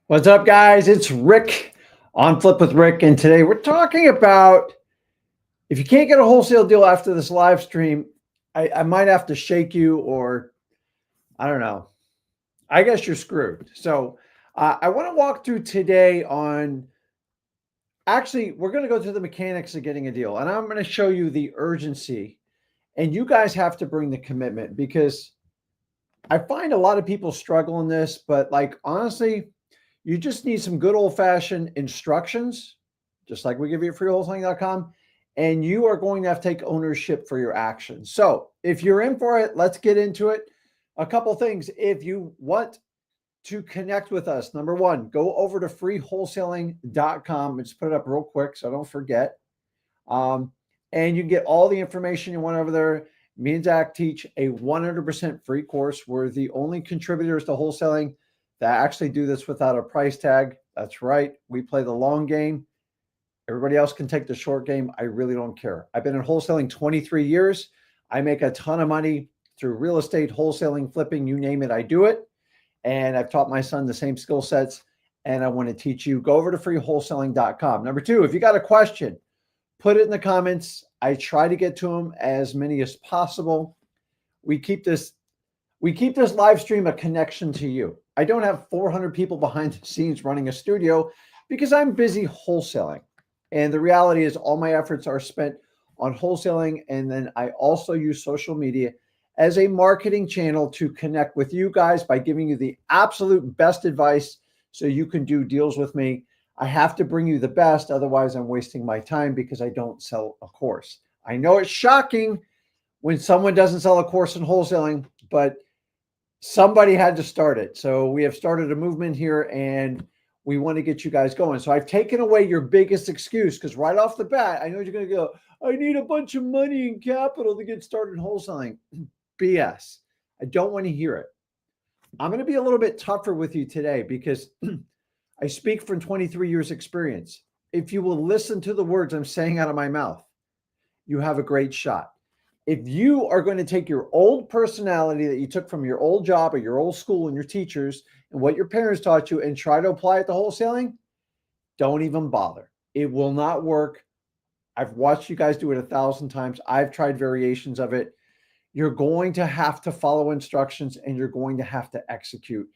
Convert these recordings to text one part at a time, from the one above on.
What's up, guys? It's Rick on Flip with Rick, and today we're talking about if you can't get a wholesale deal after this live stream, I might have to shake you, or I don't know. I guess you're screwed. So I want to walk through today on actually, we're going to go through the mechanics of getting a deal, and I'm going to show you the urgency, and you guys have to bring the commitment because I find a lot of people struggle in this, but like honestly, you just need some good old-fashioned instructions, just like we give you at freewholesaling.com, and you are going to have to take ownership for your actions. So if you're in for it, let's get into it. A couple things. If you want to connect with us, number one, go over to freewholesaling.com and just put it up real quick so I don't forget. And you can get all the information you want over there. Me and Zach teach a 100% free course. We're the only contributors to wholesaling that actually do this without a price tag. That's right. We play the long game. Everybody else can take the short game. I really don't care. I've been in wholesaling 23 years. I make a ton of money through real estate, wholesaling, flipping, you name it, I do it. And I've taught my son the same skill sets, and I want to teach you. Go over to freewholesaling.com. Number two, if you got a question, put it in the comments. I try to get to them as many as possible. We keep this live stream a connection to you. I don't have 400 people behind the scenes running a studio because I'm busy wholesaling. And the reality is all my efforts are spent on wholesaling. And then I also use social media as a marketing channel to connect with you guys by giving you the absolute best advice so you can do deals with me. I have to bring you the best. Otherwise, I'm wasting my time because I don't sell a course. I know it's shocking when someone doesn't sell a course in wholesaling, but somebody had to start it. So we have started a movement here and we want to get you guys going. So I've taken away your biggest excuse because right off the bat, I know you're going to go, I need a bunch of money and capital to get started in wholesaling. BS. I don't want to hear it. I'm going to be a little bit tougher with you today because I speak from 23 years experience. If you will listen to the words I'm saying out of my mouth, you have a great shot. If you are going to take your old personality that you took from your old job or your old school and your teachers and what your parents taught you and try to apply it to wholesaling, don't even bother. It will not work. I've watched you guys do it 1,000 times. I've tried variations of it. You're going to have to follow instructions and you're going to have to execute.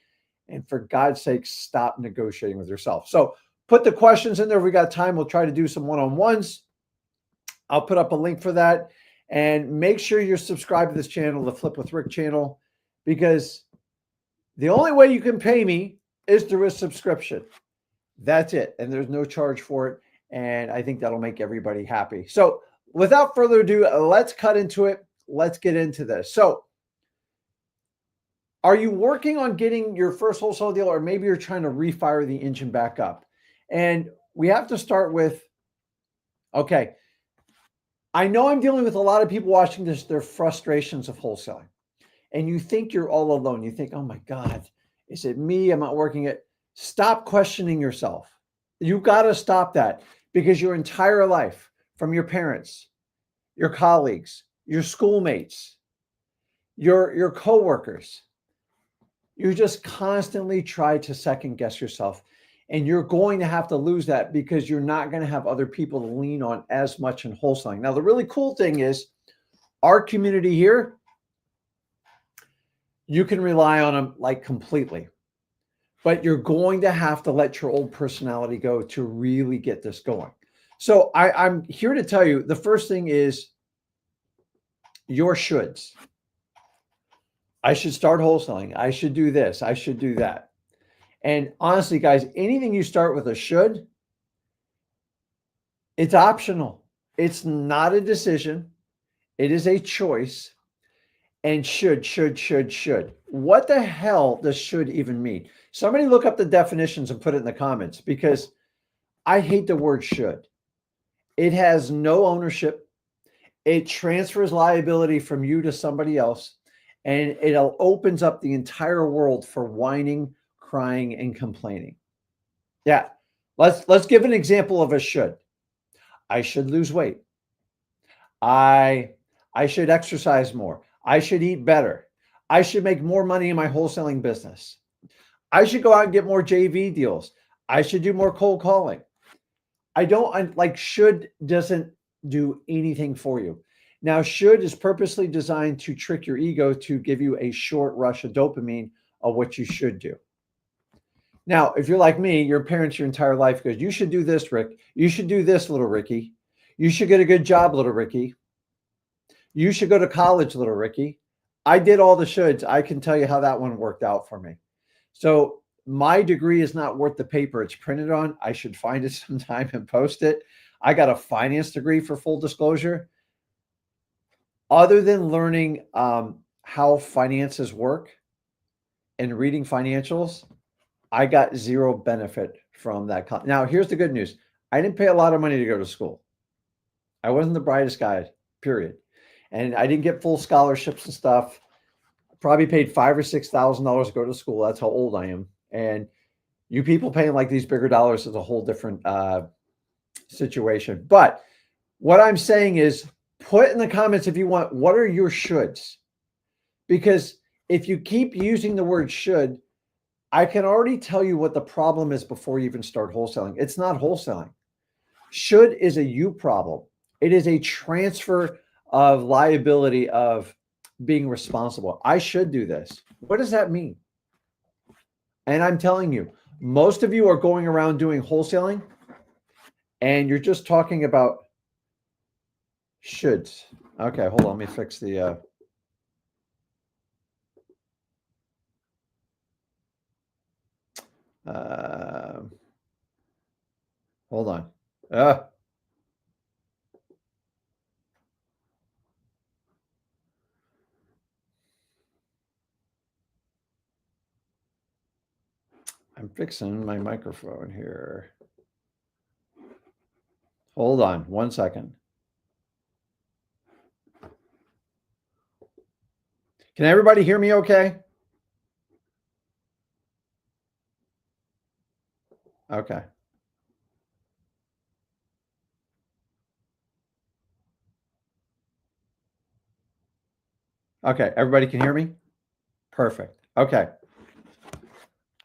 And for God's sake, stop negotiating with yourself. So put the questions in there. If we got time, we'll try to do some one-on-ones. I'll put up a link for that. And make sure you're subscribed to this channel, the Flip with Rick channel, because the only way you can pay me is through a subscription. That's it. And there's no charge for it. And I think that'll make everybody happy. So without further ado, let's cut into it. Let's get into this. So are you working on getting your first wholesale deal, or maybe you're trying to refire the engine back up? And we have to start with, okay, I know I'm dealing with a lot of people watching this, their frustrations of wholesaling. And you think you're all alone. You think, oh my God, is it me? I'm not working it. Stop questioning yourself. You've got to stop that because your entire life, from your parents, your colleagues, your schoolmates, your coworkers, you just constantly try to second guess yourself. And you're going to have to lose that because you're not going to have other people to lean on as much in wholesaling. Now, the really cool thing is our community here, you can rely on them like completely, but you're going to have to let your old personality go to really get this going. So I'm here to tell you, the first thing is your shoulds. I should start wholesaling. I should do this. I should do that. And honestly, guys, anything you start with a should, it's optional. It's not a decision. It is a choice. And should. What the hell does should even mean? Somebody look up the definitions and put it in the comments because I hate the word should. It has no ownership. It transfers liability from you to somebody else. And it opens up the entire world for whining, crying, and complaining. Yeah, let's give an example of a should. I should lose weight. I should exercise more. I should eat better. I should make more money in my wholesaling business. I should go out and get more JV deals. I should do more cold calling. Should doesn't do anything for you. Now, should is purposely designed to trick your ego to give you a short rush of dopamine of what you should do. Now, if you're like me, your parents your entire life goes, you should do this, Rick. You should do this, little Ricky. You should get a good job, little Ricky. You should go to college, little Ricky. I did all the shoulds. I can tell you how that one worked out for me. So my degree is not worth the paper it's printed on. I should find it sometime and post it. I got a finance degree, for full disclosure. Other than learning how finances work and reading financials, I got zero benefit from that. Now, here's the good news. I didn't pay a lot of money to go to school. I wasn't the brightest guy, period. And I didn't get full scholarships and stuff. Probably paid $5,000 or $6,000 to go to school. That's how old I am. And you people paying like these bigger dollars is a whole different situation. But what I'm saying is, put in the comments if you want, what are your shoulds? Because if you keep using the word should, I can already tell you what the problem is before you even start wholesaling. It's not wholesaling. Should is a you problem. It is a transfer of liability of being responsible. I should do this. What does that mean? And I'm telling you, most of you are going around doing wholesaling and you're just talking about shoulds. Okay, hold on. Let me fix the hold on. I'm fixing my microphone here. Hold on 1 second. Can everybody hear me okay? Okay. Okay, everybody can hear me? Perfect. Okay.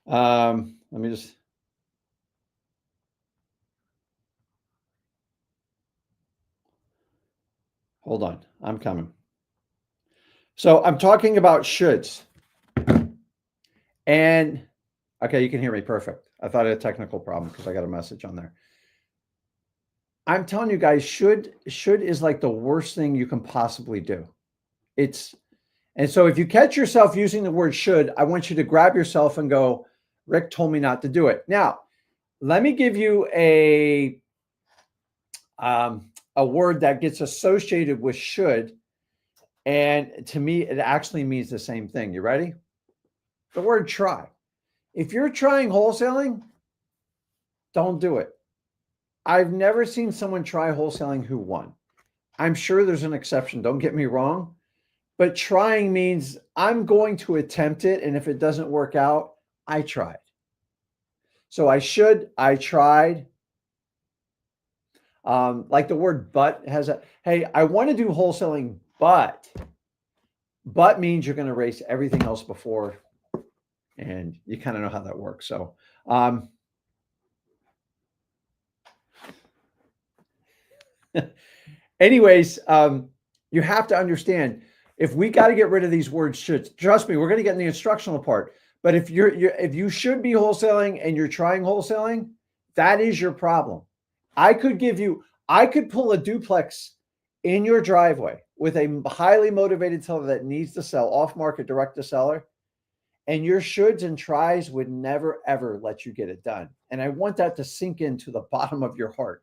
Let me just. Hold on, I'm coming. So I'm talking about shoulds. And okay, you can hear me. Perfect. I thought I had a technical problem because I got a message on there. I'm telling you guys, should is like the worst thing you can possibly do. And so if you catch yourself using the word should, I want you to grab yourself and go, Rick told me not to do it. Now, let me give you a word that gets associated with should. And to me, it actually means the same thing. You ready? The word try. If you're trying wholesaling, don't do it. I've never seen someone try wholesaling who won. I'm sure there's an exception. Don't get me wrong. But trying means I'm going to attempt it. And if it doesn't work out, I tried. So I tried. Like the word but has a, hey, I want to do wholesaling, but means you're going to erase everything else before. And you kind of know how that works. So, anyways, you have to understand, if we got to get rid of these words should, trust me, we're going to get in the instructional part. But if if you should be wholesaling and you're trying wholesaling, that is your problem. I could pull a duplex in your driveway with a highly motivated seller that needs to sell, off market, direct to seller, and your shoulds and tries would never, ever let you get it done. And I want that to sink into the bottom of your heart,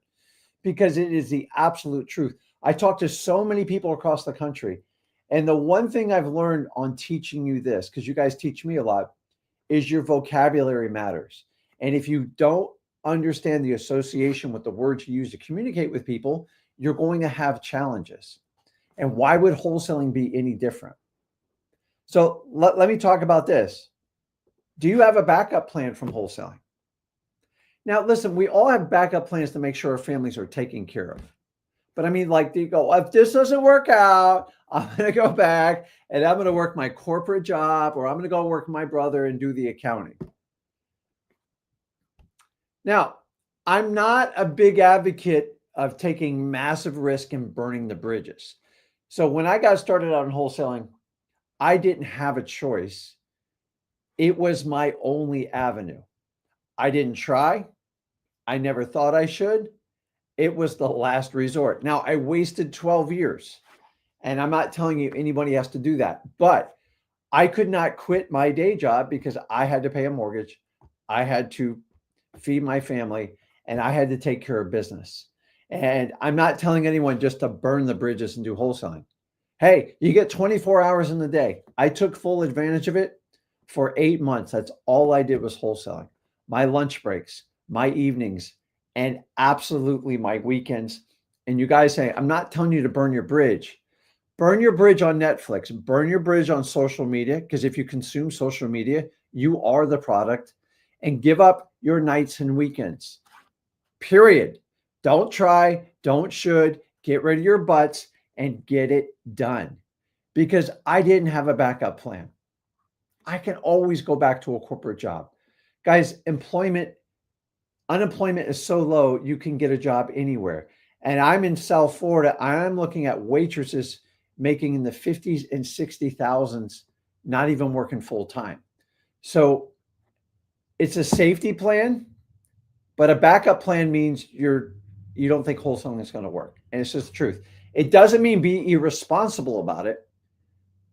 because it is the absolute truth. I talk to so many people across the country. And the one thing I've learned on teaching you this, because you guys teach me a lot, is your vocabulary matters. And if you don't understand the association with the words you use to communicate with people, you're going to have challenges. And why would wholesaling be any different? So let me talk about this. Do you have a backup plan from wholesaling? Now, listen, we all have backup plans to make sure our families are taken care of. But I mean, like, you go, if this doesn't work out, I'm going to go back and I'm going to work my corporate job, or I'm going to go work with my brother and do the accounting. Now, I'm not a big advocate of taking massive risk and burning the bridges. So when I got started out in wholesaling, I didn't have a choice. It was my only avenue. I didn't try. I never thought I should. It was the last resort. Now, I wasted 12 years, and I'm not telling you anybody has to do that, but I could not quit my day job because I had to pay a mortgage. I had to feed my family, and I had to take care of business. And I'm not telling anyone just to burn the bridges and do wholesaling. Hey, you get 24 hours in the day. I took full advantage of it for 8 months. That's all I did was wholesaling. My lunch breaks, my evenings, and absolutely my weekends. And you guys say, I'm not telling you to burn your bridge. Burn your bridge on Netflix, burn your bridge on social media, because if you consume social media, you are the product, and give up your nights and weekends. Period. Don't try, don't should, get rid of your butts and get it done. Because I didn't have a backup plan. I can always go back to a corporate job. Guys, unemployment is so low, you can get a job anywhere. And I'm in South Florida. I'm looking at waitresses making in the 50s and 60,000s, not even working full time. So it's a safety plan, but a backup plan means you don't think wholesaling is going to work. And it's just the truth. It doesn't mean be irresponsible about it.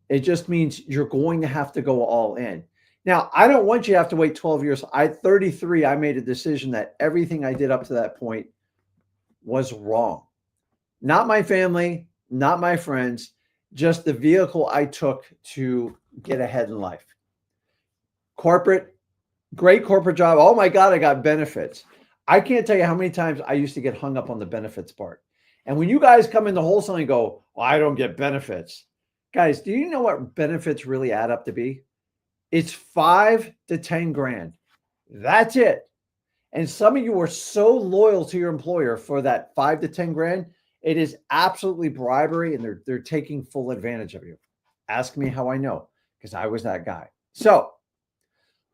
It just means you're going to have to go all in. Now, I don't want you to have to wait 12 years. At 33, I made a decision that everything I did up to that point was wrong. Not my family, not my friends, just the vehicle I took to get ahead in life. Corporate, great corporate job. Oh my God, I got benefits. I can't tell you how many times I used to get hung up on the benefits part. And when you guys come into wholesaling and go, well, I don't get benefits. Guys, do you know what benefits really add up to be? It's 5 to 10 grand. That's it. And some of you are so loyal to your employer for that 5 to 10 grand. It is absolutely bribery, and they're taking full advantage of you. Ask me how I know, because I was that guy. So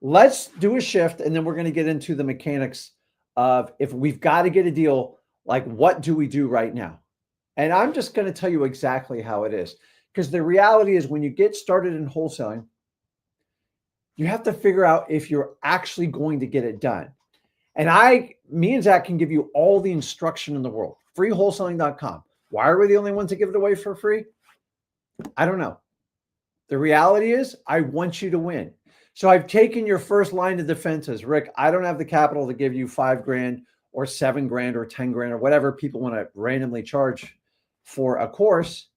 let's do a shift, and then we're going to get into the mechanics of if we've got to get a deal, like what do we do right now? And I'm just going to tell you exactly how it is, because the reality is when you get started in wholesaling, you have to figure out if you're actually going to get it done. And me and Zach can give you all the instruction in the world. Freewholesaling.com. Why are we the only ones that give it away for free? I don't know. The reality is I want you to win. So I've taken your first line of defense as, Rick, I don't have the capital to give you 5 grand or 7 grand or 10 grand or whatever people want to randomly charge for a course.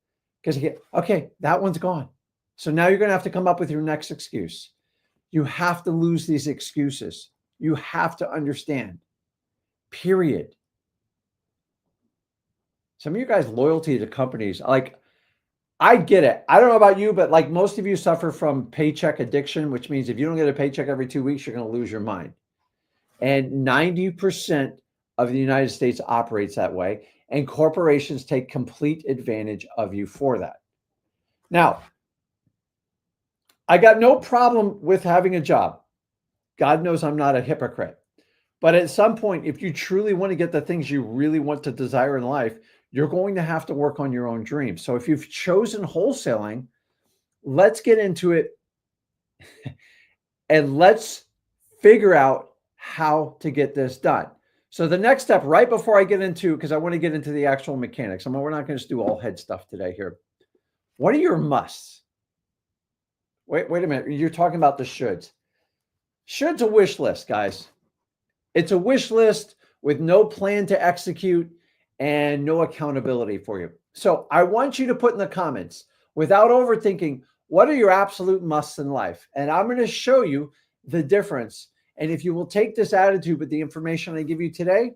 Because, okay, that one's gone. So now you're going to have to come up with your next excuse. You have to lose these excuses. You have to understand, period. Some of you guys' loyalty to companies, like, I get it. I don't know about you, but like most of you suffer from paycheck addiction, which means if you don't get a paycheck every 2 weeks, you're going to lose your mind. And 90% of the United States operates that way. And corporations take complete advantage of you for that. Now, I got no problem with having a job. God knows I'm not a hypocrite. But at some point, if you truly want to get the things you really want to desire in life, you're going to have to work on your own dreams. So if you've chosen wholesaling, let's get into it and let's figure out how to get this done. So the next step, right before I get into, because I want to get into the actual mechanics, we're not going to just do all head stuff today here. What are your musts? Wait a minute. You're talking about the shoulds. Shoulds a wish list, guys. It's a wish list with no plan to execute and no accountability for you. So I want you to put in the comments, without overthinking, what are your absolute musts in life? And I'm going to show you the difference. And if you will take this attitude with the information I give you today,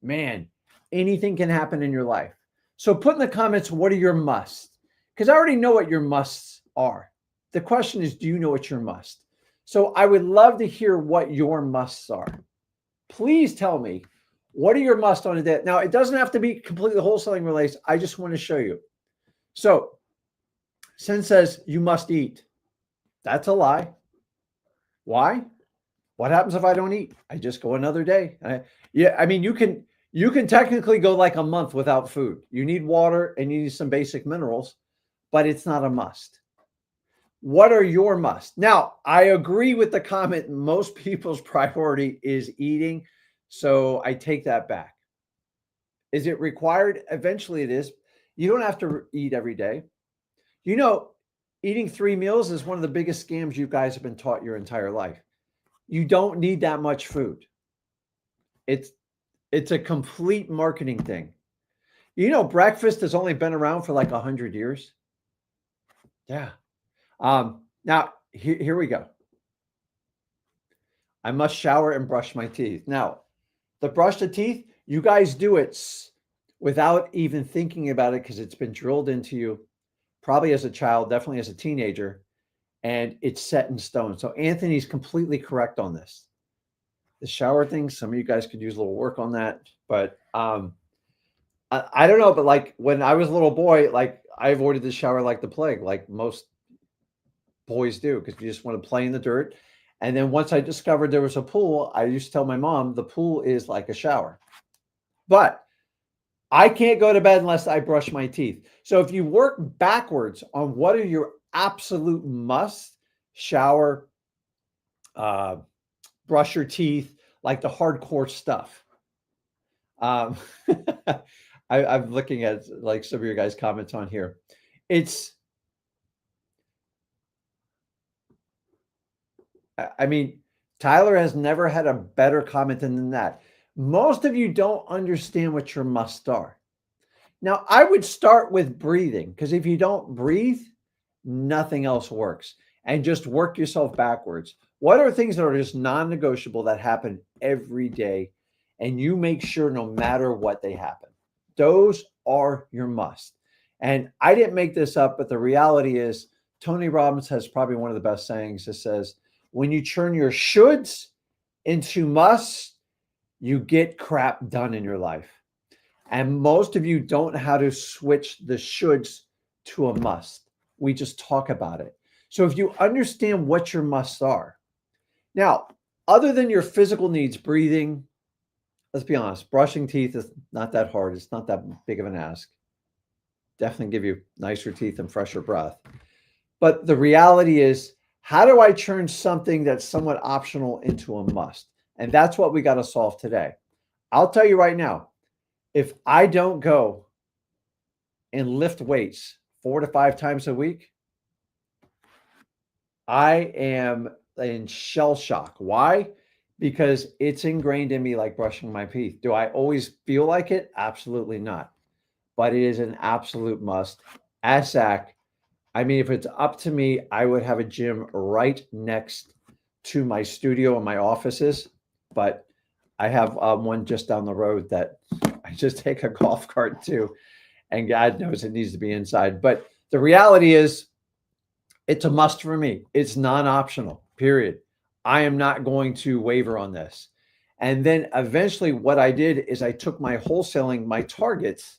man, anything can happen in your life. So put in the comments, what are your musts? Because I already know what your musts are. The question is, do you know what your must? So I would love to hear what your musts are. Please tell me, what are your musts on a day? Now, it doesn't have to be completely wholesaling related. I just want to show you. So, Sin says you must eat. That's a lie. Why? What happens if I don't eat? I just go another day. Yeah, I mean, you can technically go like a month without food. You need water and you need some basic minerals, but it's not a must. What are your must? Now, I agree with the comment. Most people's priority is eating. So I take that back. Is it required? Eventually it is. You don't have to eat every day. You know, eating 3 meals is one of the biggest scams you guys have been taught your entire life. You don't need that much food. It's it's a complete marketing thing. You know, breakfast has only been around for like 100 years. Yeah. Now here we go. I must shower and brush my teeth. Now, the brush the teeth, you guys do it without even thinking about it because it's been drilled into you, probably as a child, definitely as a teenager, and it's set in stone. So Anthony's completely correct on this. The shower thing, some of you guys could use a little work on that, but I don't know, but like when I was a little boy, like I avoided the shower like the plague, like most boys do, because you just want to play in the dirt. And then once I discovered there was a pool, I used to tell my mom the pool is like a shower. But I can't go to bed unless I brush my teeth. So if you work backwards on what are your absolute must, shower, brush your teeth, like the hardcore stuff. Um, I'm looking at like some of your guys' comments on here. I mean, Tyler has never had a better comment than that. Most of you don't understand what your musts are. Now, I would start with breathing because if you don't breathe, nothing else works. And just work yourself backwards. What are things that are just non-negotiable that happen every day? And you make sure no matter what they happen. Those are your must. And I didn't make this up, but the reality is Tony Robbins has probably one of the best sayings that says, when you turn your shoulds into musts, you get crap done in your life. And most of you don't know how to switch the shoulds to a must. We just talk about it. So if you understand what your musts are, now, other than your physical needs, breathing, let's be honest, brushing teeth is not that hard. It's not that big of an ask. Definitely give you nicer teeth and fresher breath. But the reality is, how do I turn something that's somewhat optional into a must? And that's what we got to solve today. I'll tell you right now, if I don't go and lift weights 4 to 5 times a week, I am in shell shock. Why? Because it's ingrained in me like brushing my teeth. Do I always feel like it? Absolutely not. But it is an absolute must. ASAC. I mean, if it's up to me, I would have a gym right next to my studio and my offices. But I have one just down the road that I just take a golf cart to. And God knows it needs to be inside. But the reality is, it's a must for me. It's non-optional, period. I am not going to waver on this. And then eventually what I did is I took my wholesaling, my targets,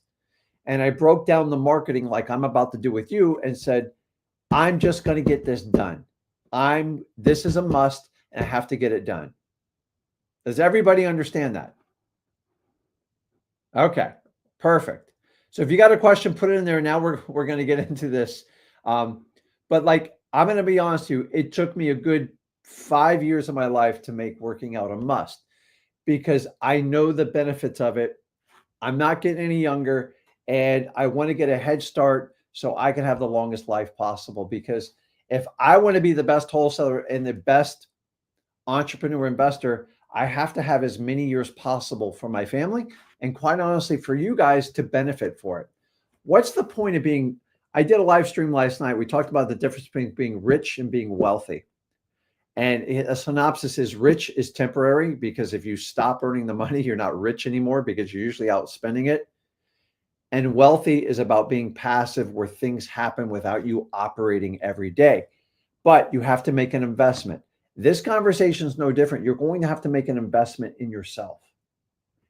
and I broke down the marketing like I'm about to do with you and said, I'm just going to get this done. This is a must and I have to get it done. Does everybody understand that? Okay, perfect. So if you got a question, put it in there. Now we're going to get into this. But like, I'm going to be honest with you, it took me a good 5 years of my life to make working out a must because I know the benefits of it. I'm not getting any younger and I want to get a head start so I can have the longest life possible. Because if I want to be the best wholesaler and the best entrepreneur investor, I have to have as many years possible for my family and quite honestly for you guys to benefit for it. What's the point of being, I did a live stream last night. We talked about the difference between being rich and being wealthy. And a synopsis is rich is temporary because if you stop earning the money, you're not rich anymore because you're usually out spending it. And wealthy is about being passive where things happen without you operating every day. But you have to make an investment. This conversation is no different. You're going to have to make an investment in yourself.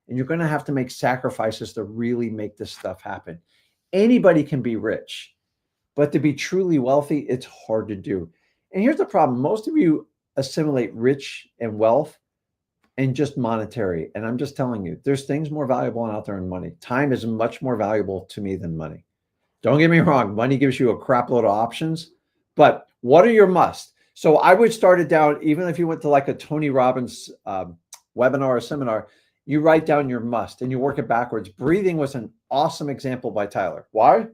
And you're going to have to make sacrifices to really make this stuff happen. Anybody can be rich, but to be truly wealthy, it's hard to do. And here's the problem. Most of you assimilate rich and wealth and just monetary. And I'm just telling you, there's things more valuable out there than money. Time is much more valuable to me than money. Don't get me wrong. Money gives you a crap load of options, but what are your musts? So I would start it down, even if you went to like a Tony Robbins webinar or seminar, you write down your must and you work it backwards. Breathing was an awesome example by Tyler. Why?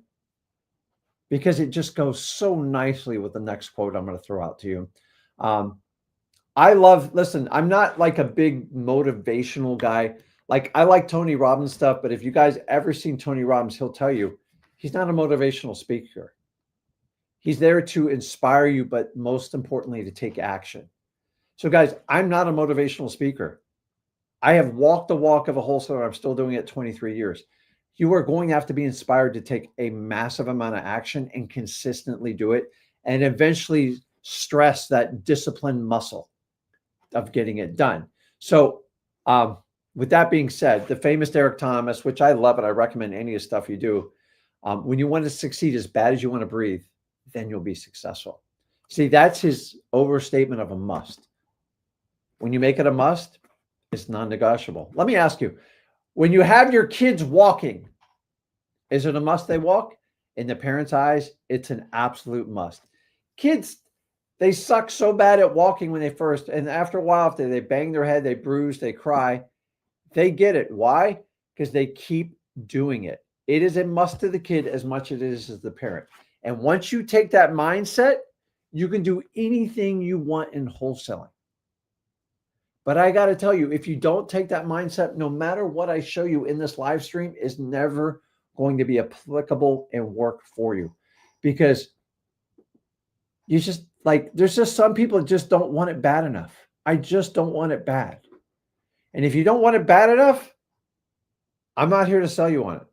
Because it just goes so nicely with the next quote I'm going to throw out to you. Listen, I'm not like a big motivational guy. Like I like Tony Robbins stuff, but if you guys ever seen Tony Robbins, he'll tell you he's not a motivational speaker. He's there to inspire you, but most importantly, to take action. So guys, I'm not a motivational speaker. I have walked the walk of a wholesaler. I'm still doing it 23 years. You are going to have to be inspired to take a massive amount of action and consistently do it, and eventually stress that disciplined muscle of getting it done. So with that being said, the famous Derek Thomas, which I love and I recommend any of the stuff you do, when you want to succeed as bad as you want to breathe, then you'll be successful. See, that's his overstatement of a must. When you make it a must, it's non-negotiable. Let me ask you, when you have your kids walking, is it a must they walk? In the parents' eyes, it's an absolute must. Kids, they suck so bad at walking when they first, and after a while, if they bang their head, they bruise, they cry, they get it. Why? Because they keep doing it. It is a must to the kid as much as it is as the parent. And once you take that mindset, you can do anything you want in wholesaling. But I got to tell you, if you don't take that mindset, no matter what I show you in this live stream is never going to be applicable and work for you, because you just like, there's just some people that just don't want it bad enough. I just don't want it bad. And if you don't want it bad enough, I'm not here to sell you on it.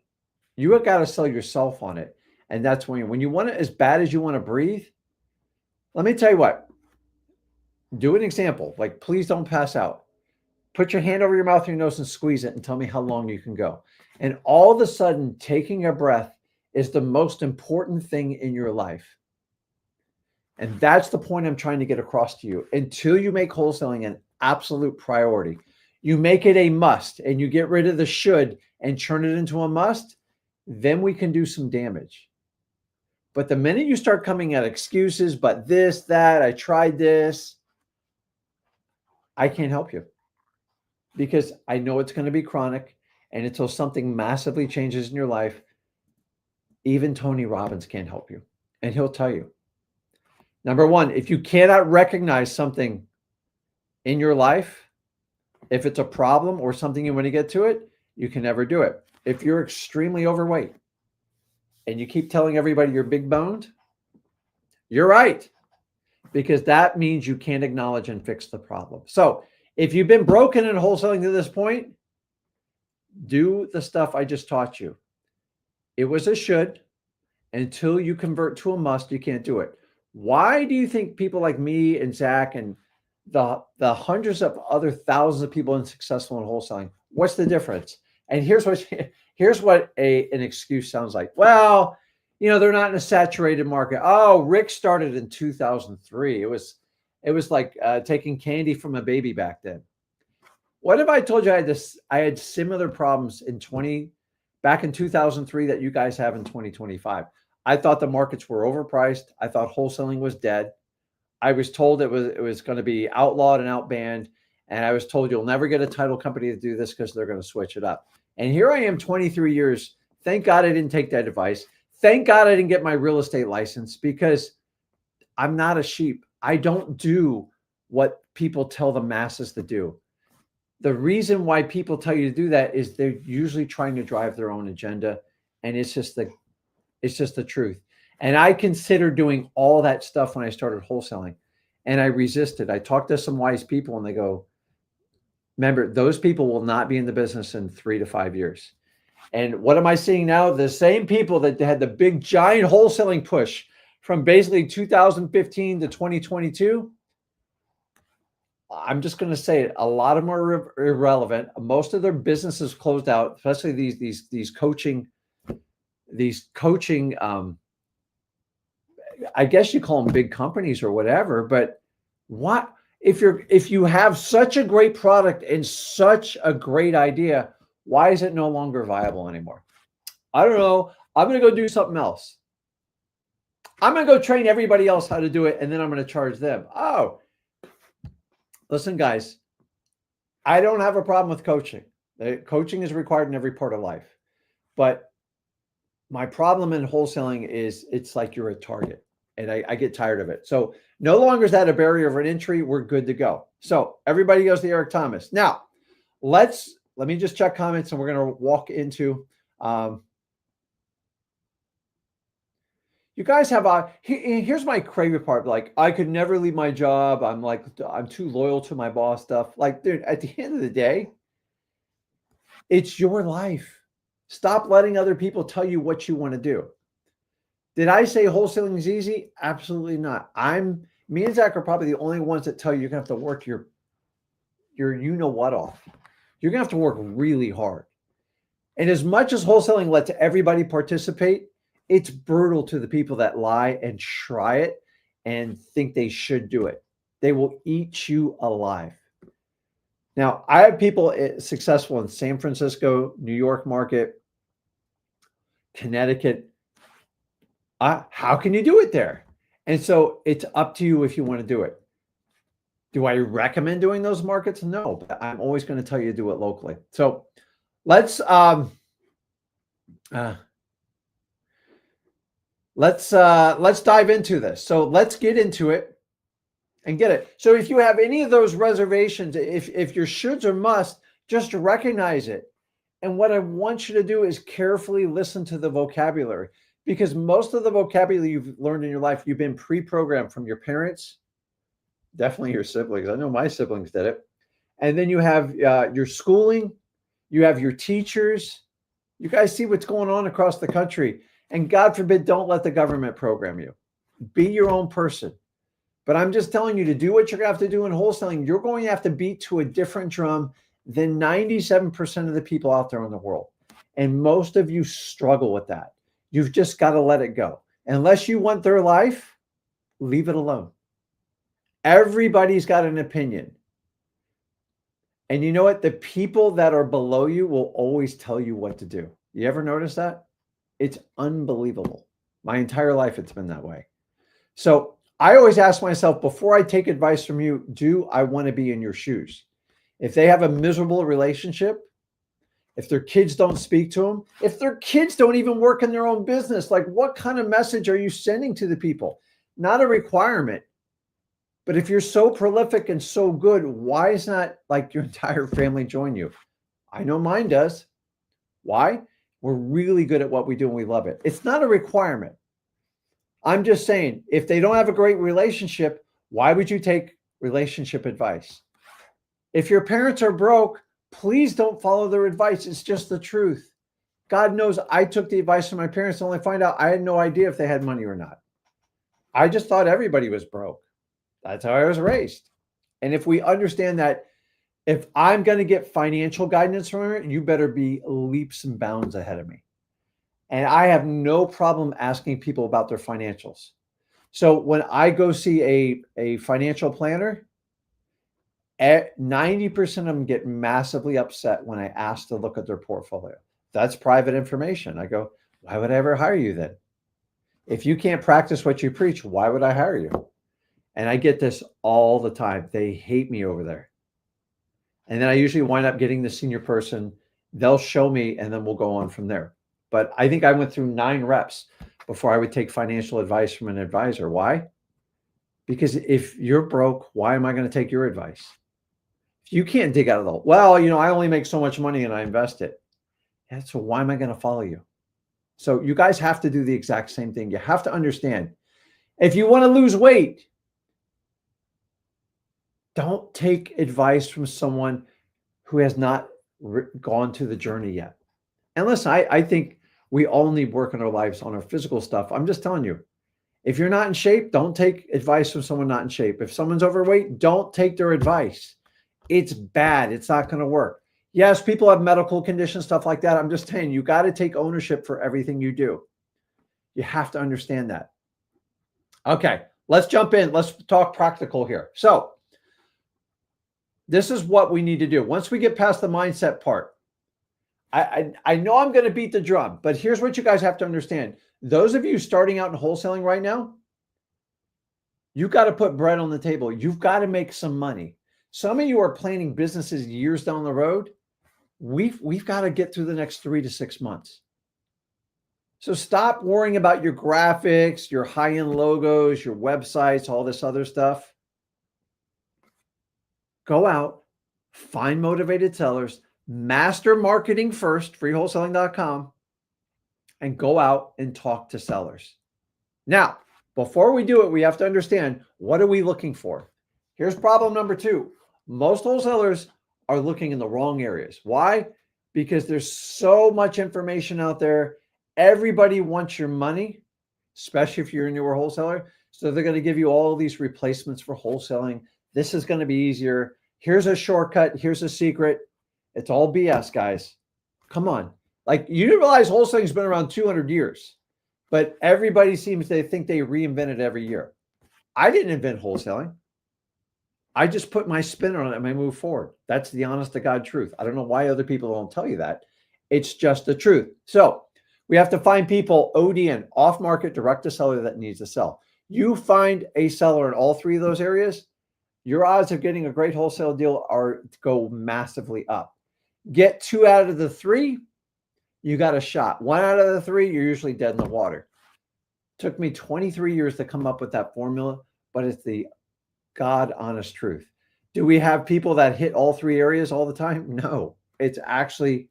You have got to sell yourself on it. And that's when you want it as bad as you want to breathe. Let me tell you what, do an example. Like, please don't pass out. Put your hand over your mouth and your nose and squeeze it and tell me how long you can go. And all of a sudden, taking a breath is the most important thing in your life. And that's the point I'm trying to get across to you. Until you make wholesaling an absolute priority, you make it a must and you get rid of the should and turn it into a must, then we can do some damage. But the minute you start coming at excuses, but this, that, I tried this, I can't help you, because I know it's going to be chronic. And until something massively changes in your life, even Tony Robbins can't help you. And he'll tell you, number one, if you cannot recognize something in your life, if it's a problem or something you want to get to it, you can never do it. If you're extremely overweight and you keep telling everybody you're big boned, you're right, because that means you can't acknowledge and fix the problem. So if you've been broken in wholesaling to this point, do the stuff I just taught you. It was a should. Until you convert to a must, you can't do it. Why do you think people like me and Zach and the hundreds of other thousands of people in successful in wholesaling, what's the difference? And here's what an excuse sounds like. Well, they're not in a saturated market. Oh, Rick started in 2003. It was like taking candy from a baby back then. What if I told you I had similar problems back in 2003 that you guys have in 2025? I thought the markets were overpriced. I thought wholesaling was dead. I was told it was going to be outlawed and outbanned. And I was told you'll never get a title company to do this because they're going to switch it up. And here I am 23 years. Thank God I didn't take that advice. Thank God I didn't get my real estate license, because I'm not a sheep. I don't do what people tell the masses to do. The reason why people tell you to do that is they're usually trying to drive their own agenda. And it's just the truth. And I considered doing all that stuff when I started wholesaling, and I resisted. I talked to some wise people and they go, remember, those people will not be in the business in 3 to 5 years. And what am I seeing now? The same people that had the big giant wholesaling push from basically 2015 to 2022. I'm just going to say it. A lot of them are irrelevant. Most of their businesses closed out, especially these coaching, I guess you call them big companies or whatever, but what if you have such a great product and such a great idea, why is it no longer viable anymore? I don't know. I'm going to go do something else. I'm going to go train everybody else how to do it, and then I'm going to charge them. Oh, listen, guys, I don't have a problem with coaching. Coaching is required in every part of life. But my problem in wholesaling is it's like you're a target, and I get tired of it. So no longer is that a barrier of an entry. We're good to go. So everybody goes to Eric Thomas. Now, let me just check comments, and we're going to walk into you guys have here's my crazy part. Like, I could never leave my job. I'm too loyal to my boss stuff. Like, dude, at the end of the day, it's your life. Stop letting other people tell you what you want to do. Did I say wholesaling is easy? Absolutely not. Me and Zach are probably the only ones that tell you you're gonna have to work your you know what off. You're gonna have to work really hard. And as much as wholesaling lets everybody participate, it's brutal to the people that lie and try it and think they should do it. They will eat you alive. Now, I have people successful in San Francisco, New York market, Connecticut. How can you do it there? And so it's up to you if you want to do it. Do I recommend doing those markets? No, but I'm always going to tell you to do it locally. So let's dive into this. So let's get into it and get it. So if you have any of those reservations, if your shoulds or must, just recognize it. And what I want you to do is carefully listen to the vocabulary, because most of the vocabulary you've learned in your life, you've been pre-programmed from your parents, definitely your siblings. I know my siblings did it. And then you have your schooling, you have your teachers. You guys see what's going on across the country. And God forbid, don't let the government program you. Be your own person. But I'm just telling you, to do what you're going to have to do in wholesaling, you're going to have to beat to a different drum than 97% of the people out there in the world. And most of you struggle with that. You've just got to let it go. Unless you want their life, leave it alone. Everybody's got an opinion. And you know what? The people that are below you will always tell you what to do. You ever notice that? It's unbelievable. My entire life, it's been that way. So I always ask myself, before I take advice from you, do I want to be in your shoes? If they have a miserable relationship, if their kids don't speak to them, if their kids don't even work in their own business, like, what kind of message are you sending to the people? Not a requirement. But if you're so prolific and so good, why is not like your entire family join you? I know mine does. Why? We're really good at what we do and we love it. It's not a requirement. I'm just saying, if they don't have a great relationship, why would you take relationship advice? If your parents are broke, please don't follow their advice. It's just the truth. God knows I took the advice from my parents and only find out I had no idea if they had money or not. I just thought everybody was broke. That's how I was raised. And if we understand that, if I'm going to get financial guidance from her, you better be leaps and bounds ahead of me. And I have no problem asking people about their financials. So when I go see a financial planner, 90% of them get massively upset when I ask to look at their portfolio. That's private information. I go, why would I ever hire you then? If you can't practice what you preach, why would I hire you? And I get this all the time. They hate me over there. And then I usually wind up getting the senior person. They'll show me, and then we'll go on from there. But I think I went through 9 reps before I would take financial advice from an advisor. Why? Because if you're broke, why am I going to take your advice? If you can't dig out of the, well, I only make so much money and I invest it. Yeah, so why am I going to follow you? So you guys have to do the exact same thing. You have to understand, if you want to lose weight, don't take advice from someone who has not gone to the journey yet. And listen, I think we all need work in our lives on our physical stuff. I'm just telling you, if you're not in shape, don't take advice from someone not in shape. If someone's overweight, don't take their advice. It's bad. It's not going to work. Yes, people have medical conditions, stuff like that. I'm just saying, you got to take ownership for everything you do. You have to understand that. Okay, let's jump in. Let's talk practical here. So This is what we need to do. Once we get past the mindset part, I know I'm going to beat the drum, but here's what you guys have to understand. Those of you starting out in wholesaling right now, you got to put bread on the table. You've got to make some money. Some of you are planning businesses years down the road. We've got to get through the next 3 to 6 months. So stop worrying about your graphics, your high-end logos, your websites, all this other stuff. Go out, find motivated sellers, master marketing first, freewholesaling.com, and go out and talk to sellers. Now, before we do it, we have to understand, what are we looking for? Here's problem number 2. Most wholesalers are looking in the wrong areas. Why? Because there's so much information out there. Everybody wants your money, especially if you're a newer wholesaler. So they're going to give you all these replacements for wholesaling. This is going to be easier. Here's a shortcut. Here's a secret. It's all BS, guys. Come on. Like, you realize wholesaling's been around 200 years, but everybody seems to think they reinvent it every year. I didn't invent wholesaling. I just put my spin on it and I move forward. That's the honest to God truth. I don't know why other people don't tell you that. It's just the truth. So we have to find people, ODN, off market, direct to seller, that needs to sell. You find a seller in all 3 of those areas, your odds of getting a great wholesale deal go massively up. Get 2 out of the 3, you got a shot. 1 out of the 3, you're usually dead in the water. Took me 23 years to come up with that formula, but it's the God honest truth. Do we have people that hit all 3 areas all the time? No, it's actually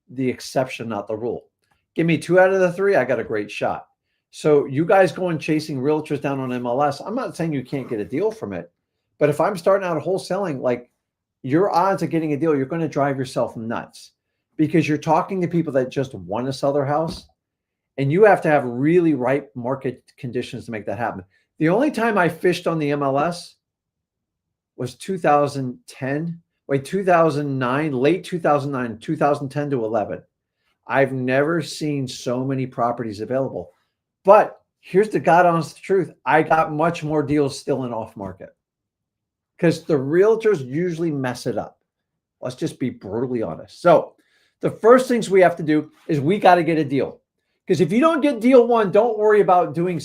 the exception, not the rule. Give me 2 out of the 3, I got a great shot. So you guys going chasing realtors down on MLS, I'm not saying you can't get a deal from it, but if I'm starting out wholesaling, like, your odds of getting a deal, you're going to drive yourself nuts, because you're talking to people that just want to sell their house, and you have to have really ripe market conditions to make that happen. The only time I fished on the MLS was 2009, late 2009, 2010 to 11. I've never seen so many properties available. But here's the God honest truth. I got much more deals still in off market, because the realtors usually mess it up. Let's just be brutally honest. So the first things we have to do is we got to get a deal. Because if you don't get deal 1, don't worry about doing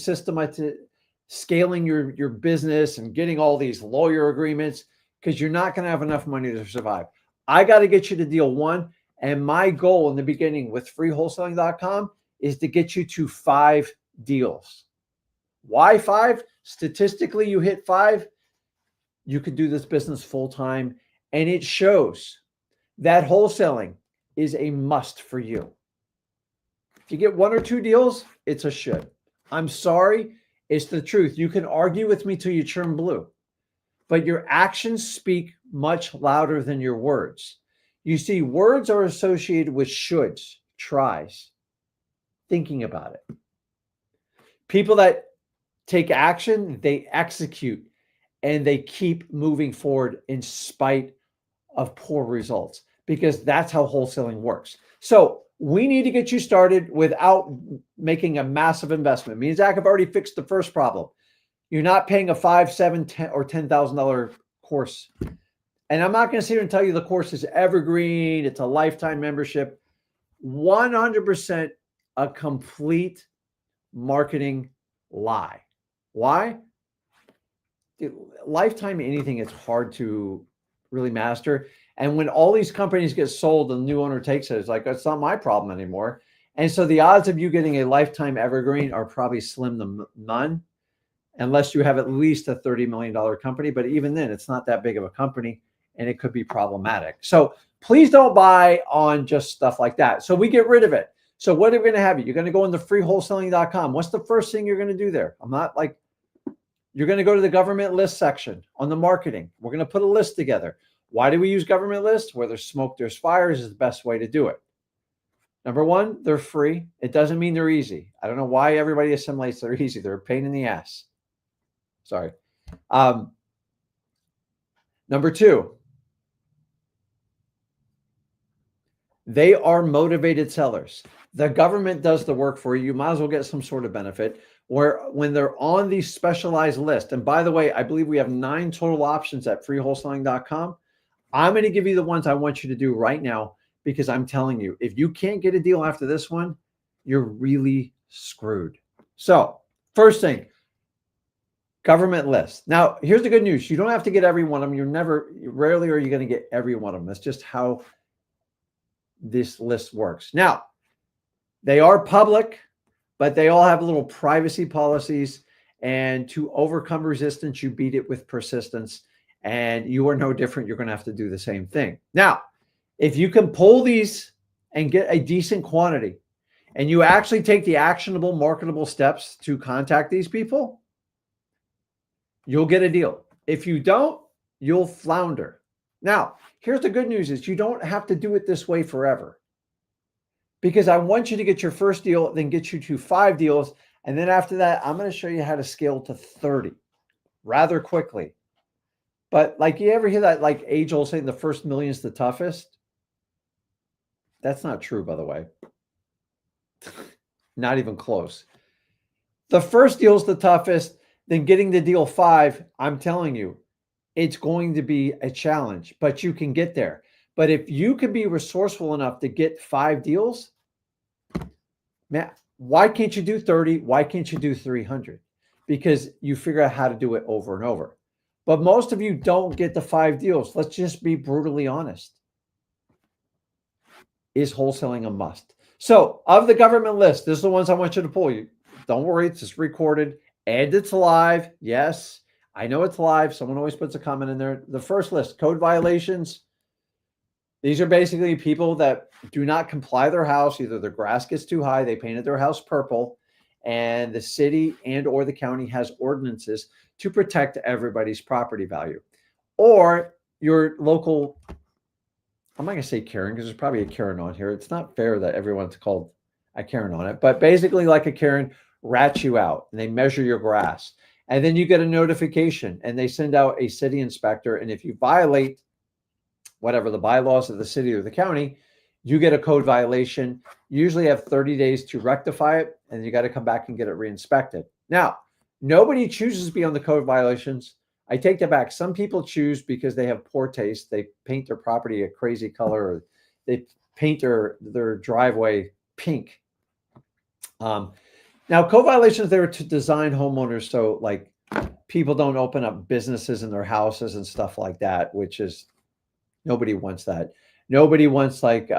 scaling your business and getting all these lawyer agreements, because you're not going to have enough money to survive. I got to get you to deal 1. And my goal in the beginning with freewholesaling.com is to get you to 5 deals. Why 5? Statistically, you hit 5, you could do this business full time. And it shows that wholesaling is a must for you. If you get 1 or 2 deals, it's a should. I'm sorry. It's the truth. You can argue with me till you turn blue, but your actions speak much louder than your words. You see, words are associated with shoulds, tries, thinking about it. People that take action, they execute, and they keep moving forward in spite of poor results, because that's how wholesaling works. So we need to get you started without making a massive investment. Me and Zach have already fixed the first problem. You're not paying a $5,000, $7,000, or $10,000 course. And I'm not going to sit here and tell you the course is evergreen. It's a lifetime membership. 100% a complete marketing lie. Why? Lifetime anything, it's hard to really master. And when all these companies get sold and the new owner takes it, it's like, it's not my problem anymore. And so the odds of you getting a lifetime evergreen are probably slim to none, unless you have at least a $30 million company. But even then, it's not that big of a company, and it could be problematic. So please don't buy on just stuff like that. So we get rid of it. So what are we going to have you? You're going to go into freewholesaling.com. What's the first thing you're going to do there? You're going to go to the government list section on the marketing. We're going to put a list together. Why do we use government lists? Where there's smoke, there's fires is the best way to do it. Number 1, they're free. It doesn't mean they're easy. I don't know why everybody assimilates they're easy. They're a pain in the ass. Sorry. Number 2, they are motivated sellers. The government does the work for you. You might as well get some sort of benefit. or when they're on these specialized lists. And by the way, I believe we have 9 total options at freewholesaling.com. I'm going to give you the ones I want you to do right now, because I'm telling you, if you can't get a deal after this one, you're really screwed. So first thing, government list. Now, here's the good news. You don't have to get every one of them. Rarely are you going to get every one of them. That's just how this list works. Now, they are public, but they all have little privacy policies. And to overcome resistance, you beat it with persistence. And you are no different. You're going to have to do the same thing. Now, if you can pull these and get a decent quantity, and you actually take the actionable, marketable steps to contact these people, you'll get a deal. If you don't, you'll flounder. Now, here's the good news is you don't have to do it this way forever, because I want you to get your first deal, then get you to 5 deals. And then after that, I'm going to show you how to scale to 30 rather quickly. But like, you ever hear that like age-old saying the first million's the toughest? That's not true, by the way. Not even close. The first deal's the toughest. Then getting the deal 5, I'm telling you, it's going to be a challenge, but you can get there. But if you can be resourceful enough to get 5 deals, man, why can't you do 30? Why can't you do 300? Because you figure out how to do it over and over. But most of you don't get the 5 deals. Let's just be brutally honest. Is wholesaling a must? So of the government list, this is the ones I want you to pull. You don't worry, it's just recorded and it's live. Yes, I know it's live. Someone always puts a comment in there. The first list, code violations. These are basically people that do not comply their house. Either their grass gets too high, they painted their house purple, and the city and or the county has ordinances to protect everybody's property value. Or your local, I'm not going to say Karen, because there's probably a Karen on here. It's not fair that everyone's called a Karen on it, but basically like a Karen rats you out and they measure your grass. And then you get a notification and they send out a city inspector. And if you violate whatever the bylaws of the city or the county, you get a code violation. You usually have 30 days to rectify it, and you got to come back and get it reinspected. Now, nobody chooses to be on the code violations. I take that back. Some people choose because they have poor taste. They paint their property a crazy color, or they paint their driveway pink. Now, code violations, they were to design homeowners so like people don't open up businesses in their houses and stuff like that, which is, nobody wants that. Nobody wants like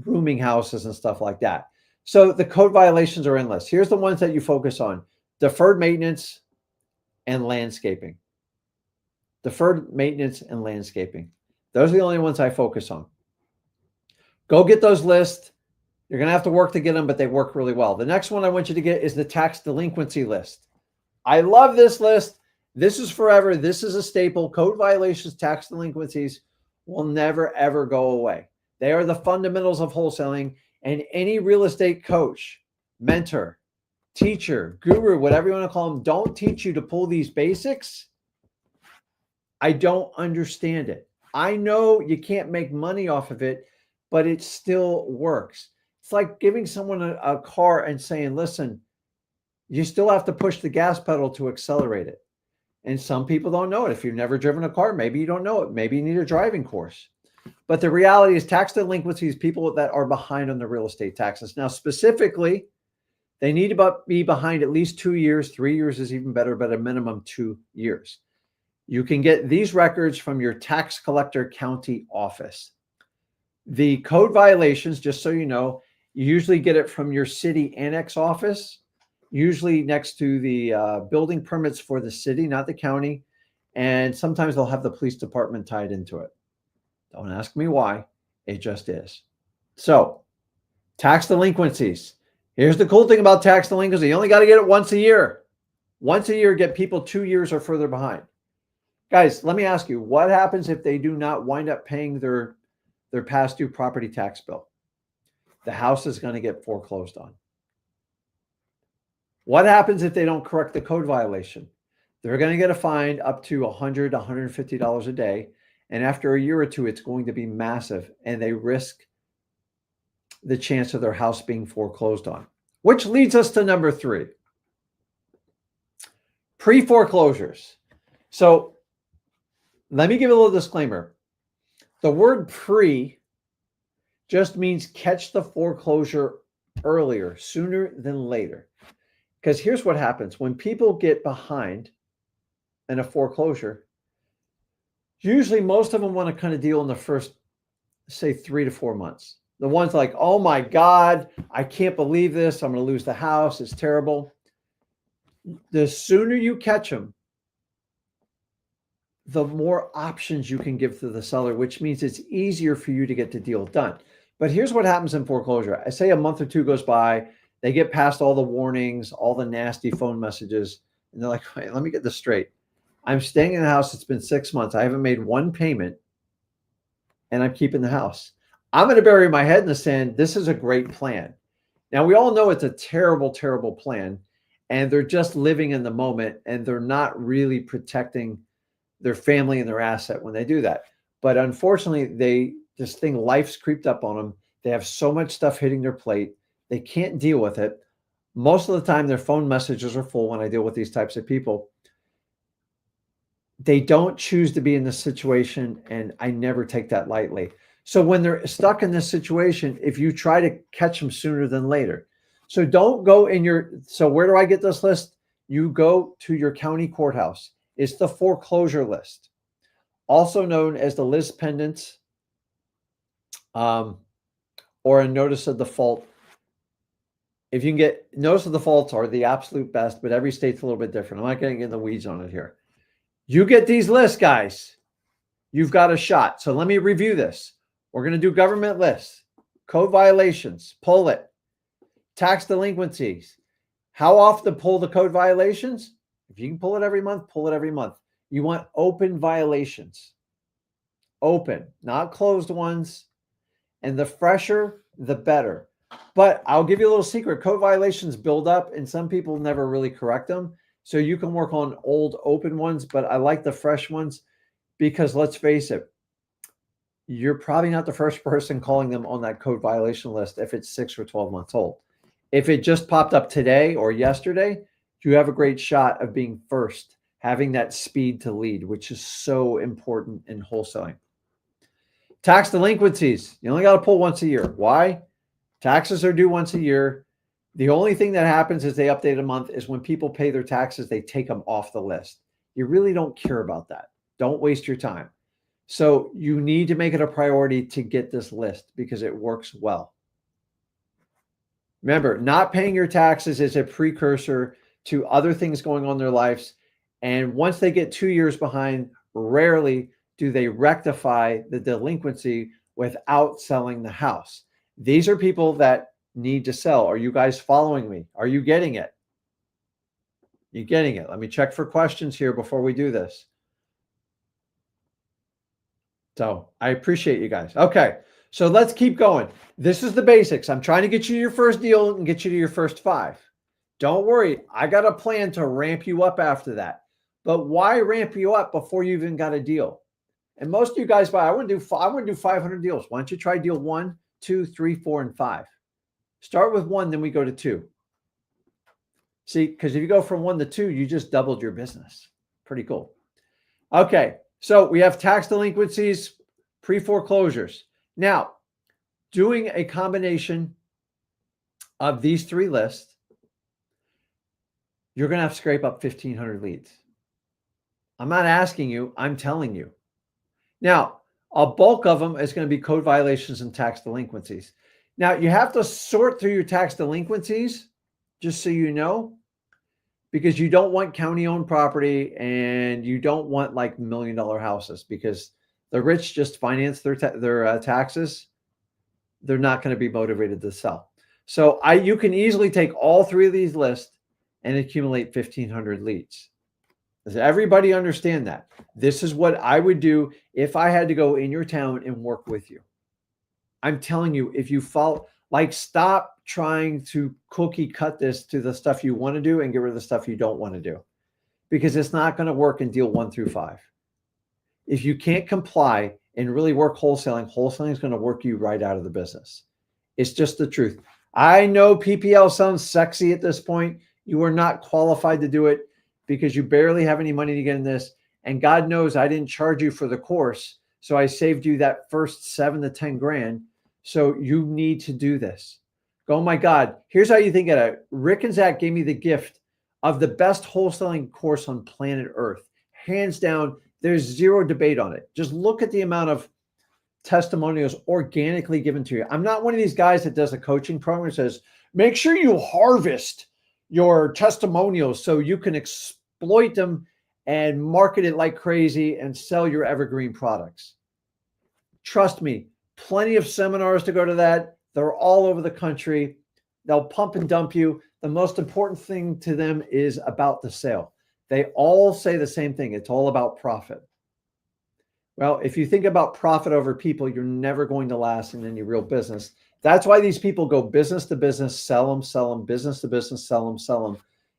rooming houses and stuff like that. So the code violations are endless. Here's the ones that you focus on: deferred maintenance and landscaping. Deferred maintenance and landscaping. Those are the only ones I focus on. Go get those lists. You're going to have to work to get them, but they work really well. The next one I want you to get is the tax delinquency list. I love this list. This is forever. This is a staple. Code violations, tax delinquencies will never, ever go away. They are the fundamentals of wholesaling, and any real estate coach, mentor, teacher, guru, whatever you want to call them, don't teach you to pull these basics. I don't understand it. I know you can't make money off of it, but it still works. It's like giving someone a car and saying, listen, you still have to push the gas pedal to accelerate it. And some people don't know it. If you've never driven a car, maybe you don't know it. Maybe you need a driving course. But the reality is tax delinquencies, people that are behind on the real estate taxes. Now, specifically, they need to be behind at least 2 years. 3 years is even better, but a minimum 2 years. You can get these records from your tax collector county office. The code violations, just so you know, you usually get it from your city annex office, usually next to the building permits for the city, not the county. And sometimes they'll have the police department tied into it. Don't ask me why. It just is. So tax delinquencies. Here's the cool thing about tax delinquency. You only got to get it once a year. Once a year, get people 2 years or further behind. Guys, let me ask you, what happens if they do not wind up paying their past due property tax bill? The house is going to get foreclosed on. What happens if they don't correct the code violation? They're going to get a fine up to $100, $150 a day. And after a year or two, it's going to be massive. And they risk the chance of their house being foreclosed on. Which leads us to number 3. Pre-foreclosures. So let me give a little disclaimer. The word pre just means catch the foreclosure earlier, sooner than later. Because here's what happens. When people get behind in a foreclosure, usually most of them want to kind of deal in the first, say, 3 to 4 months. The ones like, oh my God, I can't believe this. I'm going to lose the house. It's terrible. The sooner you catch them, the more options you can give to the seller, which means it's easier for you to get the deal done. But here's what happens in foreclosure. I say a month or two goes by, they get past all the warnings, all the nasty phone messages, and they're like, wait, let me get this straight. I'm staying in a house. It's been 6 months. I haven't made one payment, and I'm keeping the house. I'm going to bury my head in the sand. This is a great plan. Now, we all know it's a terrible, terrible plan, and they're just living in the moment, and they're not really protecting their family and their asset when they do that. But unfortunately, life's creeped up on them. They have so much stuff hitting their plate. They can't deal with it. Most of the time, their phone messages are full when I deal with these types of people. They don't choose to be in this situation, and I never take that lightly. So when they're stuck in this situation, if you try to catch them sooner than later. So don't go so where do I get this list? You go to your county courthouse. It's the foreclosure list, also known as the lis pendens, or a notice of default. If you can get notice of defaults are the absolute best, but every state's a little bit different. I'm not getting in the weeds on it here. You get these lists, guys, you've got a shot. So let me review this. We're going to do government lists, code violations, pull it, tax delinquencies. How often pull the code violations? If you can pull it every month, pull it every month. You want open violations. Open, not closed ones. And the fresher, the better. But I'll give you a little secret. Code violations build up, and some people never really correct them. So you can work on old open ones, but I like the fresh ones because let's face it, you're probably not the first person calling them on that code violation list if it's 6 or 12 months old. If it just popped up today or yesterday, you have a great shot of being first, having that speed to lead, which is so important in wholesaling. Tax delinquencies, you only got to pull once a year. Why? Taxes are due once a year. The only thing that happens is they update a month is when people pay their taxes, they take them off the list. You really don't care about that. Don't waste your time. So you need to make it a priority to get this list because it works well. Remember, not paying your taxes is a precursor to other things going on in their lives. And once they get 2 years behind, rarely do they rectify the delinquency without selling the house. These are people that need to sell. Are you guys following me? Are you getting it? You getting it? Let me check for questions here before we do this. So I appreciate you guys. Okay, so let's keep going. This is the basics. I'm trying to get you your first deal and get you to your first 5. Don't worry. I got a plan to ramp you up after that. But why ramp you up before you even got a deal? And most of you guys, I want to do 500 deals. Why don't you try deal 1, 2, 3, 4, and 5? Start with 1, then we go to 2. See, because if you go from 1 to 2, you just doubled your business. Pretty cool. Okay, so we have tax delinquencies, pre-foreclosures. Now, doing a combination of these 3 lists, you're going to have to scrape up 1,500 leads. I'm not asking you, I'm telling you. Now, a bulk of them is going to be code violations and tax delinquencies. Now, you have to sort through your tax delinquencies, just so you know, because you don't want county-owned property and you don't want like $1 million houses because the rich just finance their taxes. They're not going to be motivated to sell. So you can easily take all 3 of these lists and accumulate 1,500 leads. Does everybody understand that? This is what I would do if I had to go in your town and work with you. I'm telling you, if you follow, stop trying to cookie cut this to the stuff you want to do and get rid of the stuff you don't want to do, because it's not going to work in deal 1 through 5. If you can't comply and really work wholesaling is going to work you right out of the business. It's just the truth. I know PPL sounds sexy at this point. You are not qualified to do it. because you barely have any money to get in this. And God knows I didn't charge you for the course. So I saved you that first 7 to 10 grand. So you need to do this. Oh my God. Here's how you think of it. Rick and Zach gave me the gift of the best wholesaling course on planet Earth. Hands down, there's zero debate on it. Just look at the amount of testimonials organically given to you. I'm not one of these guys that does a coaching program and says, make sure you harvest your testimonials so you can exploit them and market it like crazy and sell your evergreen products. Trust me, plenty of seminars to go to that. They're all over the country. They'll pump and dump you. The most important thing to them is about the sale. They all say the same thing. It's all about profit. Well, if you think about profit over people, you're never going to last in any real business. That's why these people go business to business, sell them, business to business, sell them.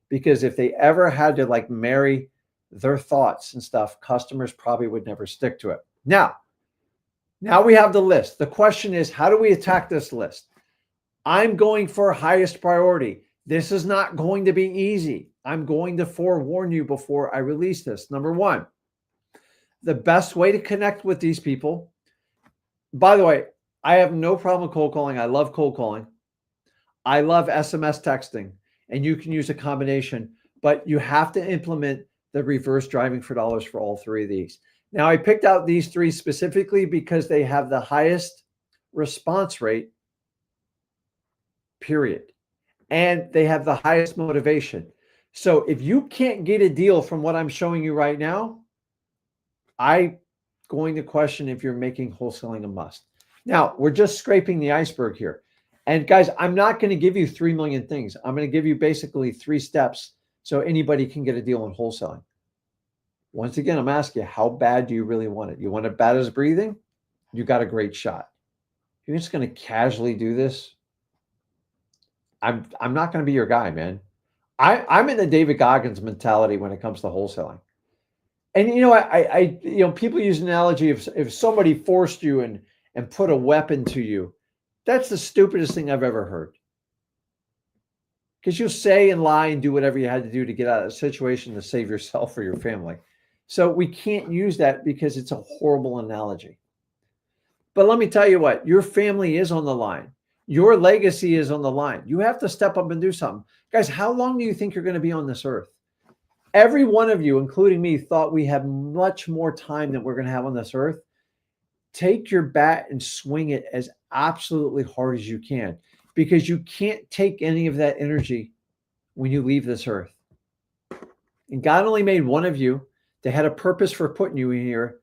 Because if they ever had to like marry their thoughts and stuff, customers probably would never stick to it. Now we have the list. The question is, how do we attack this list? I'm going for highest priority. This is not going to be easy. I'm going to forewarn you before I release this. Number one, the best way to connect with these people. By the way, I have no problem with cold calling. I love cold calling. I love SMS texting, and you can use a combination, but you have to implement the reverse driving for dollars for all three of these. Now, I picked out these three specifically because they have the highest response rate, period. And they have the highest motivation. So if you can't get a deal from what I'm showing you right now, I'm going to question if you're making wholesaling a must. Now, we're just scraping the iceberg here. And guys, I'm not going to give you 3 million things. I'm going to give you basically 3 steps so anybody can get a deal in wholesaling. Once again, I'm asking you, how bad do you really want it? You want it bad as breathing? You got a great shot. You're just going to casually do this? I'm not going to be your guy, man. I'm in the David Goggins mentality when it comes to wholesaling. And people use an analogy of if somebody forced you and put a weapon to you, that's the stupidest thing I've ever heard. Because you'll say and lie and do whatever you had to do to get out of a situation to save yourself or your family. So we can't use that because it's a horrible analogy. But let me tell you what, your family is on the line. Your legacy is on the line. You have to step up and do something. Guys, how long do you think you're going to be on this earth? Every one of you, including me, thought we had much more time than we're going to have on this earth. Take your bat and swing it as absolutely hard as you can, because you can't take any of that energy when you leave this earth. And God only made one of you. They had a purpose for putting you in here.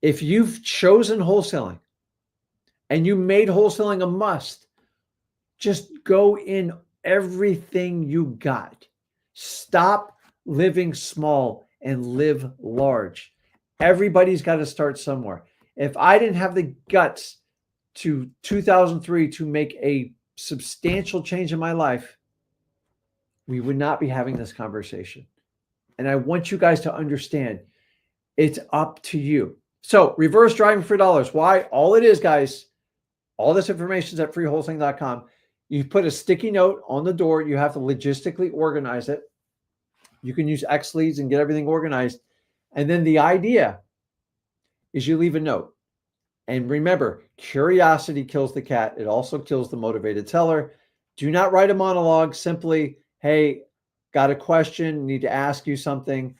If you've chosen wholesaling and you made wholesaling a must, just go in everything you got. Stop living small and live large. Everybody's got to start somewhere. If I didn't have the guts to 2003 to make a substantial change in my life, we would not be having this conversation. And I want you guys to understand, it's up to you. So reverse driving for dollars. Why? All it is, guys, all this information is at freewholesaling.com. You put a sticky note on the door. You have to logistically organize it. You can use X leads and get everything organized. And then the idea is you leave a note. And remember, curiosity kills the cat. It also kills the motivated seller. Do not write a monologue. Simply, hey, got a question, need to ask you something.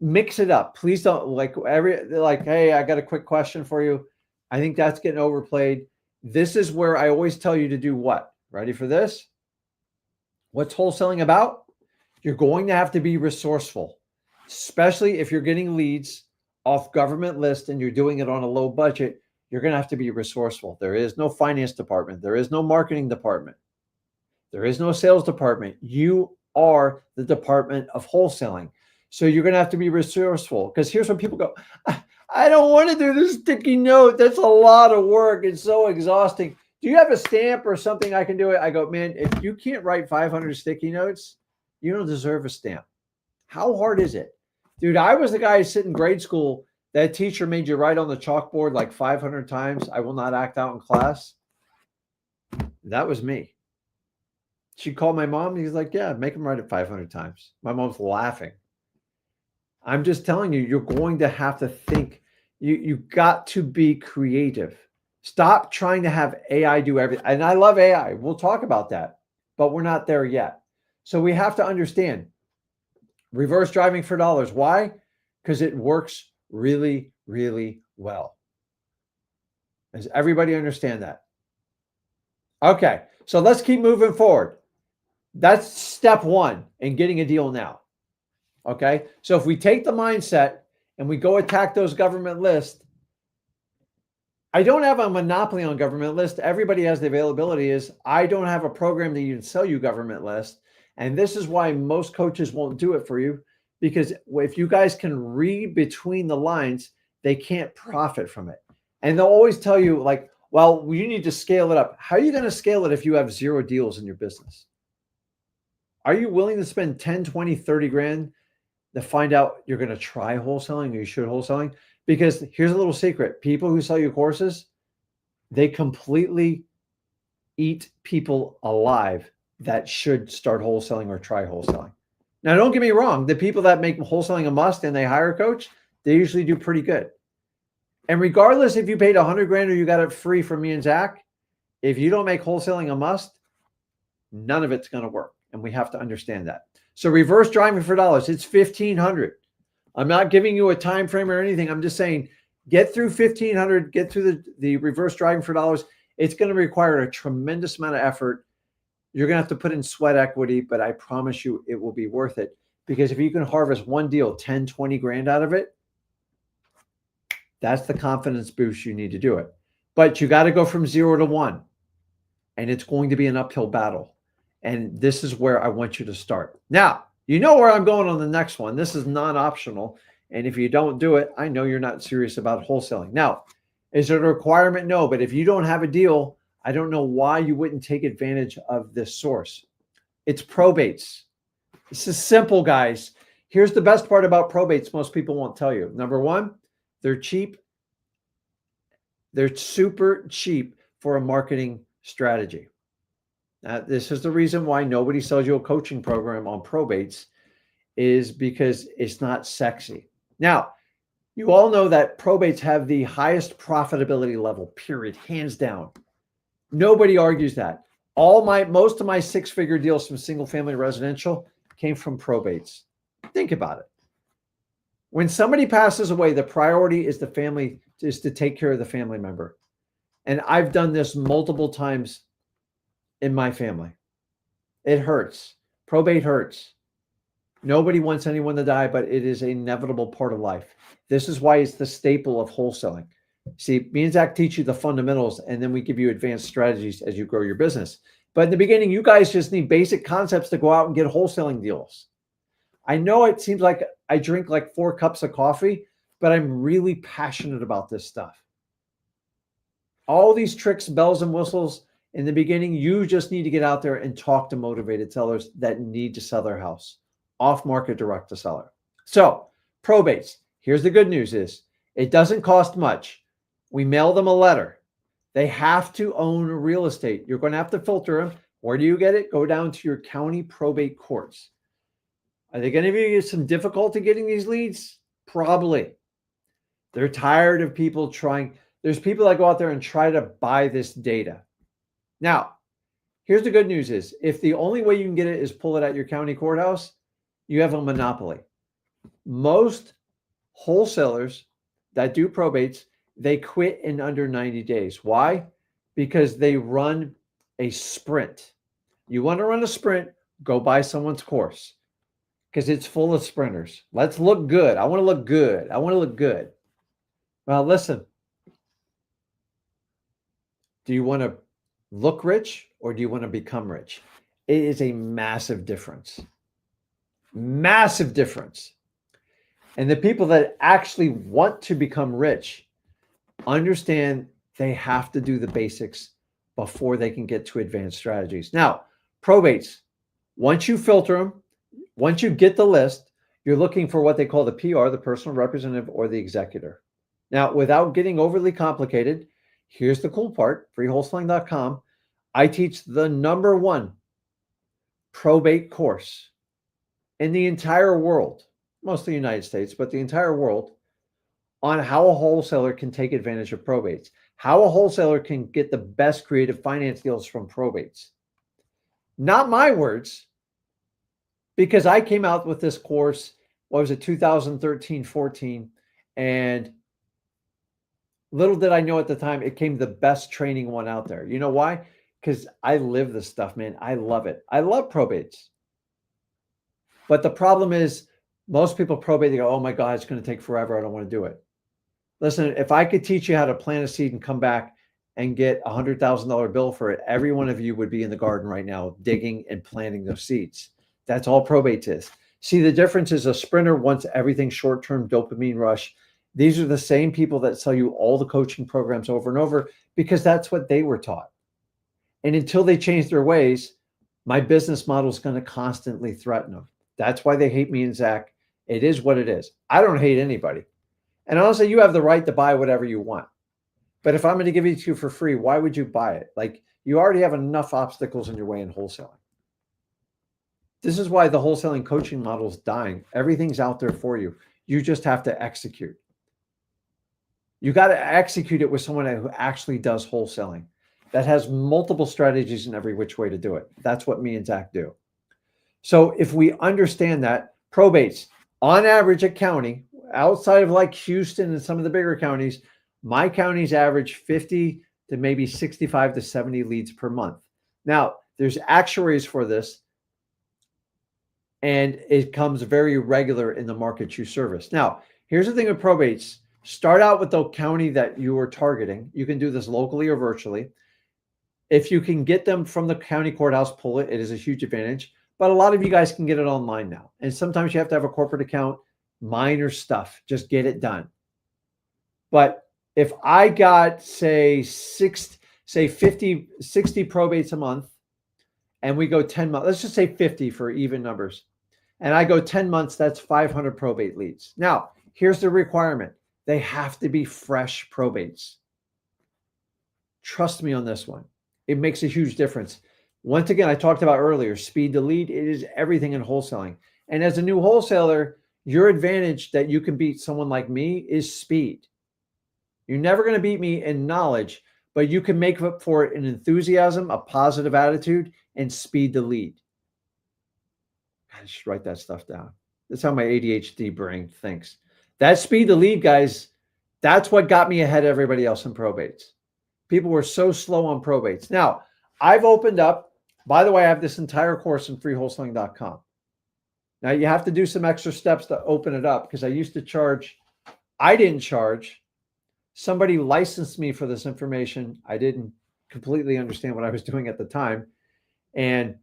Mix it up. Please don't hey, I got a quick question for you. I think that's getting overplayed. This is where I always tell you to do what? Ready for this? What's wholesaling about? You're going to have to be resourceful, especially if you're getting leads off government lists and you're doing it on a low budget. You're going to have to be resourceful. There is no finance department. There is no marketing department. There is no sales department. You are the department of wholesaling. So you're going to have to be resourceful, because here's when people go, I don't want to do this sticky note. That's a lot of work. It's so exhausting. Do you have a stamp or something I can do it? I go, man, if you can't write 500 sticky notes, you don't deserve a stamp. How hard is it? Dude, I was the guy who sit in grade school. That teacher made you write on the chalkboard like 500 times, I will not act out in class. That was me. She called my mom. He's like, yeah, make him write it 500 times. My mom's laughing. I'm just telling you, you're going to have to think. You got to be creative. Stop trying to have AI do everything. And I love AI. We'll talk about that, but we're not there yet. So we have to understand reverse driving for dollars. Why? Because it works really, really well. Does everybody understand that? Okay, so let's keep moving forward. That's step one in getting a deal now. Okay, so if we take the mindset and we go attack those government lists, I don't have a monopoly on government list. Everybody has the availability. Is I don't have a program that you can sell you government list. And this is why most coaches won't do it for you, because if you guys can read between the lines, they can't profit from it. And they'll always tell you like, well, you need to scale it up. How are you going to scale it if you have 0 deals in your business? Are you willing to spend 10, 20, 30 grand to find out you're going to try wholesaling or you should wholesaling? Because here's a little secret. People who sell you courses, they completely eat people alive that should start wholesaling or try wholesaling. Now, don't get me wrong. The people that make wholesaling a must and they hire a coach, they usually do pretty good. And regardless if you paid 100 grand or you got it free from me and Zach, if you don't make wholesaling a must, none of it's going to work. And we have to understand that. So reverse driving for dollars, it's 1,500. I'm not giving you a time frame or anything. I'm just saying get through 1,500, get through the reverse driving for dollars. It's going to require a tremendous amount of effort. You're going to have to put in sweat equity, but I promise you it will be worth it. Because if you can harvest one deal, 10, 20 grand out of it, that's the confidence boost you need to do it. But you got to go from 0 to 1. And it's going to be an uphill battle. And this is where I want you to start. Now, you know where I'm going on the next one. This is non-optional. And if you don't do it, I know you're not serious about wholesaling. Now, is it a requirement? No. But if you don't have a deal, I don't know why you wouldn't take advantage of this source. It's probates. This is simple, guys. Here's the best part about probates most people won't tell you. Number one, they're cheap. They're super cheap for a marketing strategy. Now, this is the reason why nobody sells you a coaching program on probates, is because it's not sexy. Now, you all know that probates have the highest profitability level, period, hands down. Nobody argues that. Most of my 6-figure deals from single family residential came from probates. Think about it. When somebody passes away, the priority is to take care of the family member. And I've done this multiple times in my family. It hurts. Probate hurts. Nobody wants anyone to die, but it is an inevitable part of life. This is why it's the staple of wholesaling. See, me and Zach teach you the fundamentals, and then we give you advanced strategies as you grow your business. But in the beginning, you guys just need basic concepts to go out and get wholesaling deals. I know it seems like I drink like 4 cups of coffee, but I'm really passionate about this stuff. All these tricks, bells and whistles, in the beginning, you just need to get out there and talk to motivated sellers that need to sell their house. Off-market, direct to seller. So, probates. Here's the good news is it doesn't cost much. We mail them a letter. They have to own real estate. You're going to have to filter them. Where do you get it? Go down to your county probate courts. Are they going to give you some difficulty getting these leads? Probably. They're tired of people trying. There's people that go out there and try to buy this data. Now, here's the good news is if the only way you can get it is pull it at your county courthouse, you have a monopoly. Most wholesalers that do probates, they quit in under 90 days. Why? Because they run a sprint. You want to run a sprint, go buy someone's course because it's full of sprinters. Let's look good. I want to look good. I want to look good. Well, listen. Do you want to look rich or do you want to become rich? It is a massive difference. Massive difference. And the people that actually want to become rich understand they have to do the basics before they can get to advanced strategies. Now, probates, once you filter them, once you get the list, you're looking for what they call the PR, the personal representative, or the executor. Now, without getting overly complicated, here's the cool part, freewholesaling.com. I teach the #1 probate course in the entire world. mostly the United States, but the entire world, on how a wholesaler can take advantage of probates, how a wholesaler can get the best creative finance deals from probates. Not my words, because I came out with this course, what was it, 2013, 14, and little did I know at the time, it came the best training one out there. You know why? Because I live this stuff, man. I love it. I love probates. But the problem is, most people probate, they go, oh my God, it's going to take forever. I don't want to do it. Listen, if I could teach you how to plant a seed and come back and get a $100,000 bill for it, every one of you would be in the garden right now, digging and planting those seeds. That's all probate is. See, the difference is a sprinter wants everything short-term dopamine rush. These are the same people that sell you all the coaching programs over and over because that's what they were taught. And until they change their ways, my business model is going to constantly threaten them. That's why they hate me and Zach. It is what it is. I don't hate anybody. And honestly, you have the right to buy whatever you want. But if I'm going to give it to you for free, why would you buy it? Like, you already have enough obstacles in your way in wholesaling. This is why the wholesaling coaching model is dying. Everything's out there for you. You just have to execute. You got to execute it with someone who actually does wholesaling, that has multiple strategies in every which way to do it. That's what me and Zach do. So if we understand that, probates, on average, a county, outside of like Houston and some of the bigger counties, my counties average 50 to maybe 65 to 70 leads per month. Now, there's actuaries for this, and it comes very regular in the market you service. Now, here's the thing with probates. Start out with the county that you are targeting. You can do this locally or virtually. If you can get them from the county courthouse, pull it. It is a huge advantage. But a lot of you guys can get it online now. And sometimes you have to have a corporate account, minor stuff, just get it done. But if I got, say 60 probates a month, and we go 10 months, let's just say 50 for even numbers, and I go 10 months, that's 500 probate leads. Now, here's the requirement. They have to be fresh probates. Trust me on this one. It makes a huge difference. Once again, I talked about earlier, speed to lead. It is everything in wholesaling. And as a new wholesaler, your advantage that you can beat someone like me is speed. You're never going to beat me in knowledge, but you can make up for it in enthusiasm, a positive attitude, and speed to lead. I should write that stuff down. That's how my ADHD brain thinks. That speed to lead, guys, that's what got me ahead of everybody else in probates. People were so slow on probates. Now, I've opened up, by the way, I have this entire course in freewholesaling.com. Now, you have to do some extra steps to open it up because I used to charge. I didn't charge. Somebody licensed me for this information. I didn't completely understand what I was doing at the time. And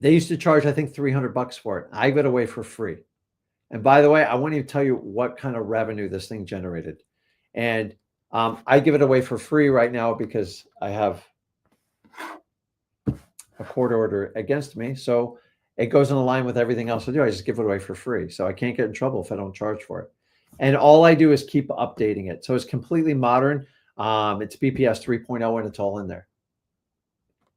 they used to charge, I think, $300 for it. I got away for free. And by the way, I won't even tell you what kind of revenue this thing generated. And I give it away for free right now because I have a court order against me. So it goes in line with everything else I do. I just give it away for free. So I can't get in trouble if I don't charge for it. And all I do is keep updating it. So it's completely modern. It's BPS 3.0 and it's all in there.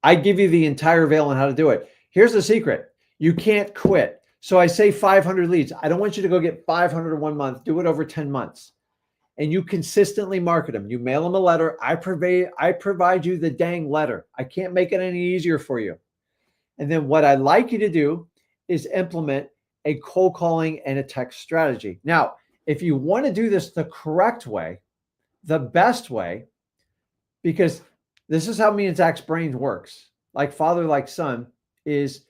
I give you the entire veil on how to do it. Here's the secret. You can't quit. So I say 500 leads. I don't want you to go get 500 in 1 month. Do it over 10 months. And you consistently market them. You mail them a letter. I provide you the dang letter. I can't make it any easier for you. And then what I'd like you to do is implement a cold calling and a text strategy. Now, if you want to do this the correct way, the best way, because this is how me and Zach's brain works, like father, like son, is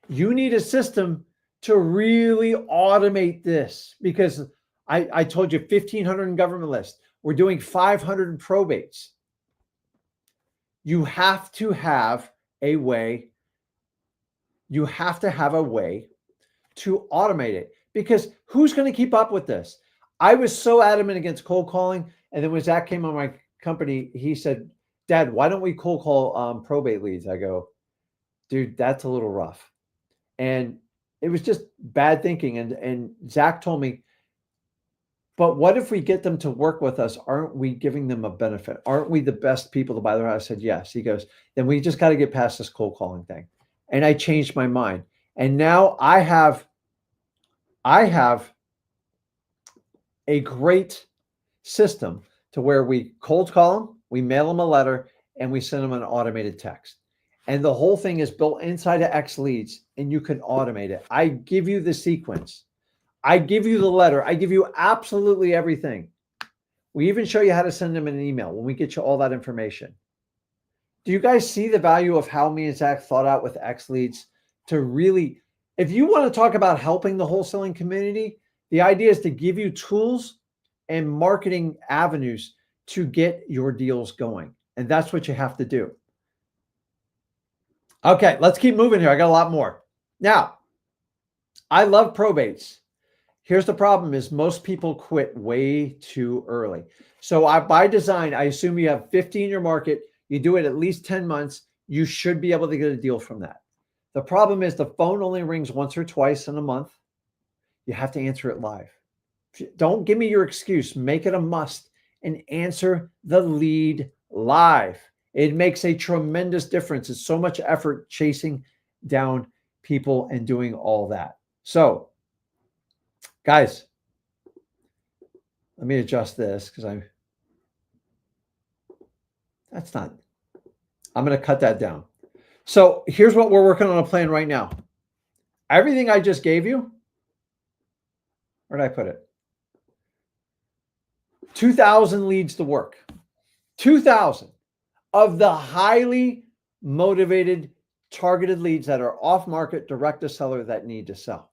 you need a system to really automate this, because I told you 1,500 in government list. We're doing 500 in probates. You have to have a way. You have to have a way to automate it, because who's going to keep up with this? I was so adamant against cold calling. And then when Zach came on my company, he said, Dad, why don't we cold call probate leads? I go, dude, that's a little rough. And it was just bad thinking. And Zach told me, but what if we get them to work with us? Aren't we giving them a benefit? Aren't we the best people to buy their house? I said, yes. He goes, then we just got to get past this cold calling thing. And I changed my mind. And now I have I have a great system to where we cold call them, we mail them a letter, and we send them an automated text. And the whole thing is built inside of X Leads, and you can automate it. I give you the sequence. I give you the letter. I give you absolutely everything. We even show you how to send them an email when we get you all that information. Do you guys see the value of how me and Zach thought out with X Leads to really, if you want to talk about helping the wholesaling community, the idea is to give you tools and marketing avenues to get your deals going. And that's what you have to do. Okay, let's keep moving here. I got a lot more. Now, I love probates. Here's the problem is most people quit way too early. So by design, I assume you have 50 in your market. You do it at least 10 months. You should be able to get a deal from that. The problem is the phone only rings once or twice in a month. You have to answer it live. Don't give me your excuse. Make it a must and answer the lead live. It makes a tremendous difference. It's so much effort chasing down people and doing all that. So, guys, let me adjust this because I'm going to cut that down. So here's what we're working on a plan right now. Everything I just gave you, where did I put it? 2,000 leads to work. 2,000 of the highly motivated, targeted leads that are off market, direct to seller that need to sell.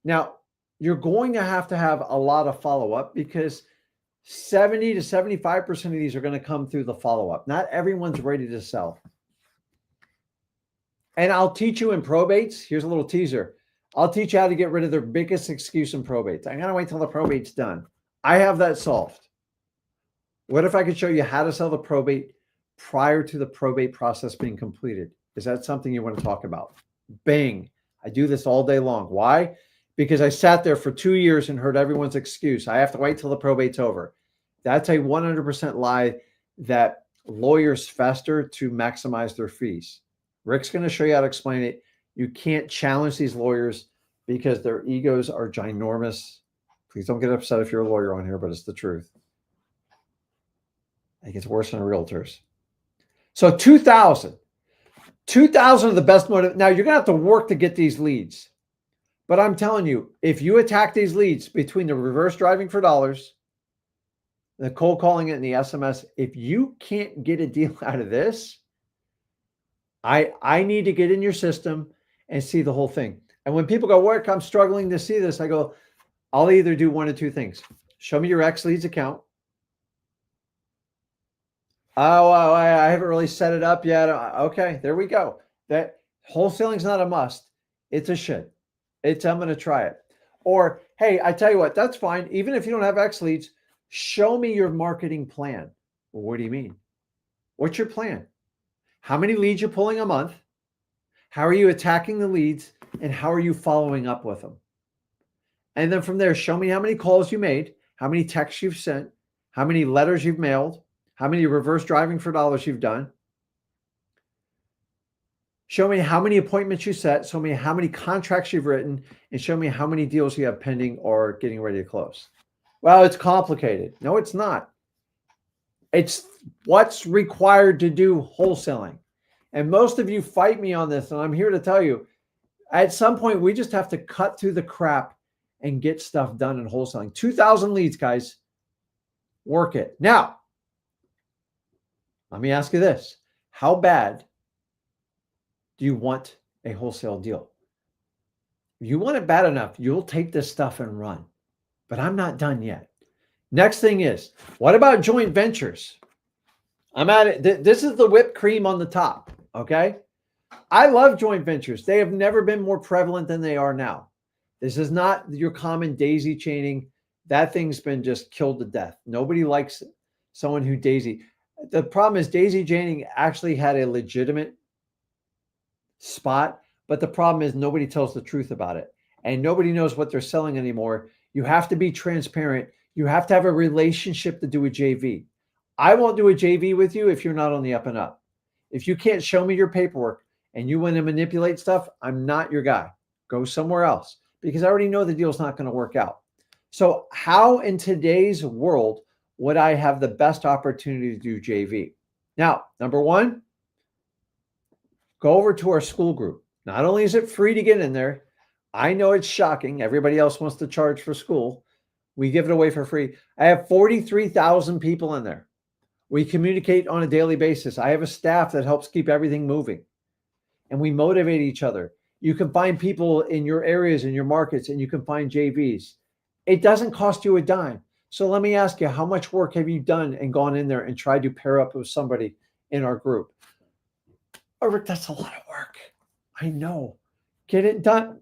Now, you're going to have a lot of follow-up because 70 to 75% of these are going to come through the follow-up. Not everyone's ready to sell. And I'll teach you in probates. Here's a little teaser. I'll teach you how to get rid of their biggest excuse in probates. I'm going to wait till the probate's done. I have that solved. What if I could show you how to sell the probate prior to the probate process being completed? Is that something you want to talk about? Bang. I do this all day long. Why? Because I sat there for 2 years and heard everyone's excuse. I have to wait till the probate's over. That's a 100% lie that lawyers fester to maximize their fees. Rick's going to show you how to explain it. You can't challenge these lawyers because their egos are ginormous. Please don't get upset if you're a lawyer on here, but it's the truth. I think it's worse than realtors. So 2,000 are the best motive. Now you're going to have to work to get these leads. But I'm telling you, if you attack these leads between the reverse driving for dollars, the cold calling it, and the SMS, if you can't get a deal out of this, I need to get in your system and see the whole thing. And when people go, Rick, I'm struggling to see this, I go, I'll either do one of two things. Show me your X Leads account. Oh, I haven't really set it up yet. Okay, there we go. That wholesaling is not a must. It's a should. I'm going to try it. Or, hey, I tell you what, that's fine. Even if you don't have X Leads, show me your marketing plan. Well, what do you mean? What's your plan? How many leads you're pulling a month? How are you attacking the leads? And how are you following up with them? And then from there, show me how many calls you made, how many texts you've sent, how many letters you've mailed, how many reverse driving for dollars you've done. Show me how many appointments you set. Show me how many contracts you've written, and show me how many deals you have pending or getting ready to close. Well, it's complicated. No, it's not. It's what's required to do wholesaling. And most of you fight me on this, and I'm here to tell you, at some point, we just have to cut through the crap and get stuff done in wholesaling. 2,000 leads, guys. Work it. Now, let me ask you this. How bad do you want a wholesale deal? If you want it bad enough, you'll take this stuff and run. But I'm not done yet. Next thing is, what about joint ventures? I'm at it. This is the whipped cream on the top, okay? I love joint ventures. They have never been more prevalent than they are now. This is not your common daisy chaining. That thing's been just killed to death. Nobody likes someone who daisy. The problem is daisy chaining actually had a legitimate spot, but the problem is nobody tells the truth about it, and nobody knows what they're selling anymore. You have to be transparent. You have to have a relationship to do a JV. I won't do a JV with you if you're not on the up and up. If you can't show me your paperwork and you want to manipulate stuff, I'm not your guy. Go somewhere else. because I already know the deal's not going to work out. So how in today's world would I have the best opportunity to do JV? Now, number one, go over to our school group. Not only is it free to get in there, I know it's shocking. Everybody else wants to charge for school. We give it away for free. I have 43,000 people in there. We communicate on a daily basis. I have a staff that helps keep everything moving, and we motivate each other. You can find people in your areas, in your markets, and you can find JVs. It doesn't cost you a dime. So let me ask you, how much work have you done and gone in there and tried to pair up with somebody in our group? Oh, Rick, that's a lot of work. I know. Get it done.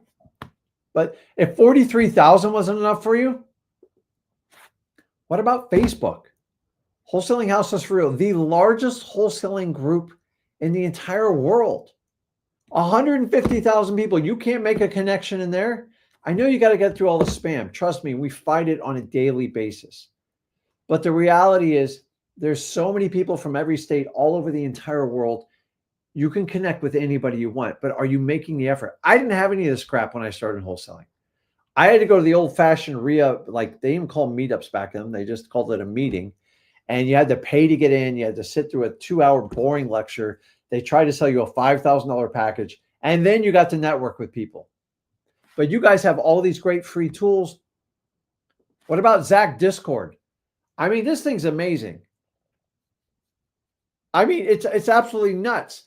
But if 43,000 wasn't enough for you, what about Facebook? Wholesaling Houses for Real, the largest wholesaling group in the entire world. 150,000 people. You can't make a connection in there. I know you got to get through all the spam. Trust me, we fight it on a daily basis. But the reality is there's so many people from every state all over the entire world. You can connect with anybody you want, but are you making the effort? I didn't have any of this crap when I started wholesaling. I had to go to the old-fashioned RIA, like they even called meetups back then. They just called it a meeting. And you had to pay to get in. You had to sit through a 2-hour boring lecture. They tried to sell you a $5,000 package. And then you got to network with people. But you guys have all these great free tools. What about Zach Discord? I mean, this thing's amazing. I mean, it's absolutely nuts.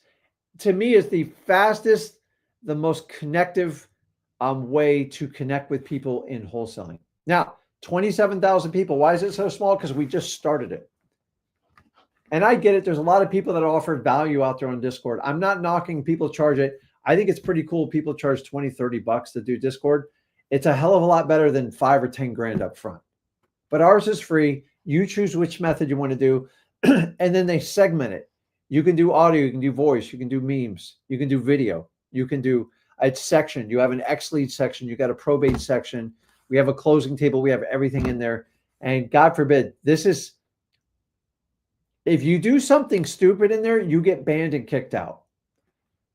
To me, it's the fastest, the most connective way to connect with people in wholesaling. Now, 27,000 people. Why is it so small? Because we just started it. And I get it. There's a lot of people that offer value out there on Discord. I'm not knocking people charge it. I think it's pretty cool. People charge 20, 30 bucks to do Discord. It's a hell of a lot better than 5 or 10 grand up front. But ours is free. You choose which method you want to do. And then they segment it. You can do audio, you can do voice, you can do memes, you can do video, you can do a section. You have an X-lead section, you got a probate section. We have a closing table. We have everything in there. And God forbid, this is, if you do something stupid in there, you get banned and kicked out.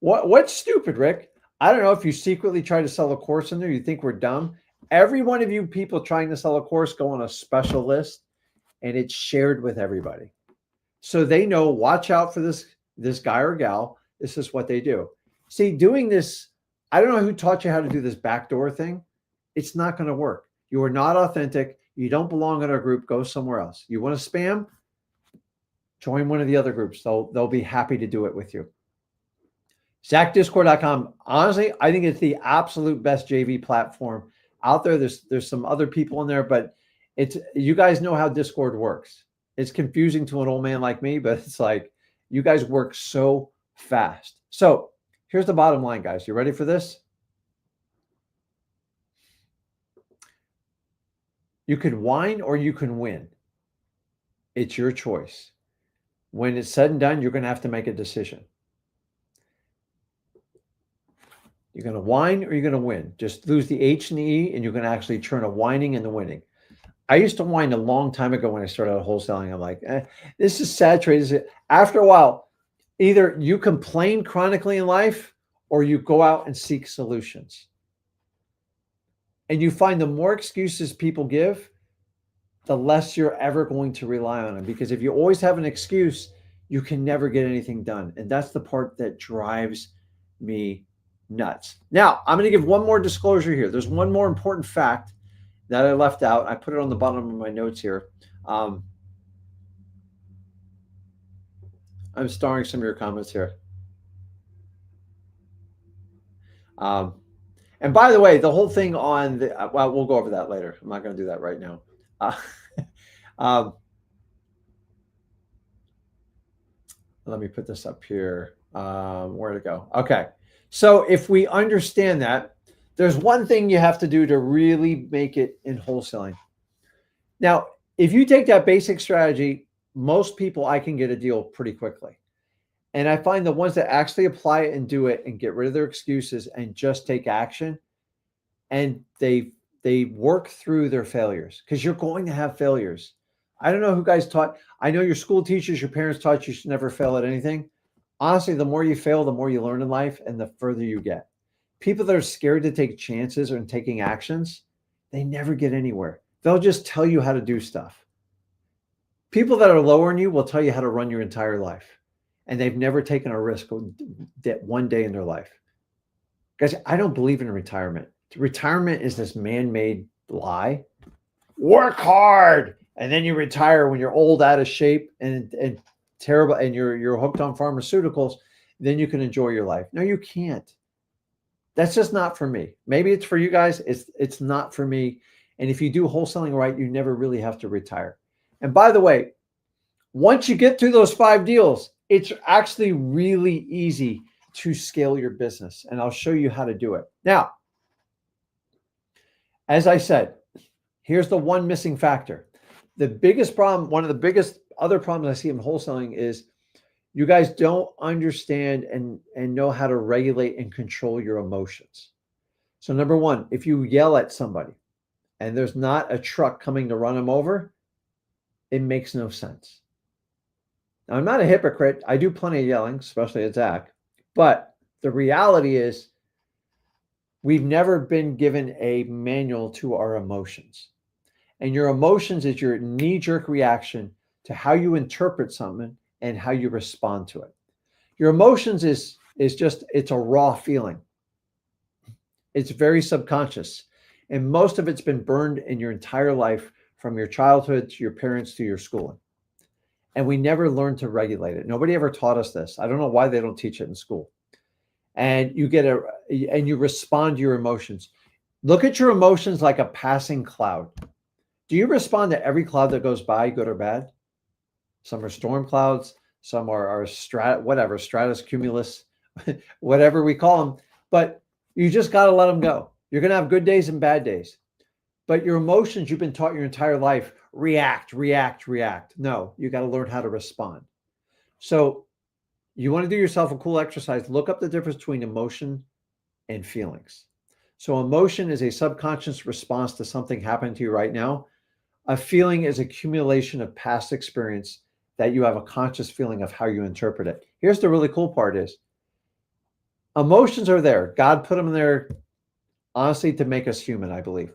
What's stupid, Rick? I don't know if you secretly try to sell a course in there, you think we're dumb. Every one of you people trying to sell a course go on a special list and it's shared with everybody. So they know, watch out for this guy or gal. This is what they do. See, doing this, I don't know who taught you how to do this backdoor thing. It's not going to work. You are not authentic. You don't belong in our group. Go somewhere else. You want to spam? Join one of the other groups. They'll be happy to do it with you. ZachDiscord.com. Honestly, I think it's the absolute best JV platform out there. There's some other people in there, but you guys know how Discord works. It's confusing to an old man like me, but it's like you guys work so fast. So here's the bottom line, guys. You ready for this? You can whine or you can win. It's your choice. When it's said and done, you're going to have to make a decision. You're going to whine or you're going to win. Just lose the H and the E, and you're going to actually turn a whining into winning. I used to whine a long time ago when I started out wholesaling. I'm like, this is saturated. After a while, either you complain chronically in life or you go out and seek solutions. And you find the more excuses people give, the less you're ever going to rely on them. Because if you always have an excuse, you can never get anything done. And that's the part that drives me nuts. Now, I'm going to give one more disclosure here. There's one more important fact that I left out. I put it on the bottom of my notes here. I'm starring some of your comments here. And by the way, the whole thing on the, well, we'll go over that later. I'm not going to do that right now. Let me put this up here. Where to go? Okay. So if we understand that, there's one thing you have to do to really make it in wholesaling. Now, if you take that basic strategy, most people, I can get a deal pretty quickly. And I find the ones that actually apply it and do it and get rid of their excuses and just take action, and they work through their failures, because you're going to have failures. I don't know who guys taught. I know your school teachers, your parents taught you should never fail at anything. Honestly, the more you fail, the more you learn in life and the further you get. People that are scared to take chances or taking actions, they never get anywhere. They'll just tell you how to do stuff. People that are lower than you will tell you how to run your entire life, and they've never taken a risk that one day in their life. Guys, I don't believe in retirement. Retirement is this man-made lie. Work hard, and then you retire when you're old, out of shape, and terrible, and you're hooked on pharmaceuticals. Then you can enjoy your life. No, you can't. That's just not for me. Maybe it's for you guys. It's not for me. And if you do wholesaling right, you never really have to retire. And by the way, once you get through those 5 deals, it's actually really easy to scale your business. And I'll show you how to do it. Now, as I said, here's the one missing factor. The biggest problem, one of the biggest other problems I see in wholesaling is you guys don't understand and know how to regulate and control your emotions. So number one, if you yell at somebody and there's not a truck coming to run them over, it makes no sense. Now, I'm not a hypocrite. I do plenty of yelling, especially at Zach. But the reality is we've never been given a manual to our emotions. And your emotions is your knee-jerk reaction to how you interpret something and how you respond to it. Your emotions is just, it's a raw feeling. It's very subconscious. And most of it's been burned in your entire life, from your childhood to your parents to your schooling. And we never learned to regulate it. Nobody ever taught us this. I don't know why they don't teach it in school. And you respond to your emotions. Look at your emotions like a passing cloud. Do you respond to every cloud that goes by, good or bad? Some are storm clouds, some are stratus cumulus, whatever we call them. But you just got to let them go. You're going to have good days and bad days. But your emotions, you've been taught your entire life, react. No, you got to learn how to respond. So you want to do yourself a cool exercise. Look up the difference between emotion and feelings. So emotion is a subconscious response to something happening to you right now. A feeling is accumulation of past experience that you have a conscious feeling of how you interpret it. Here's the really cool part is emotions are there. God put them there, honestly, to make us human, I believe.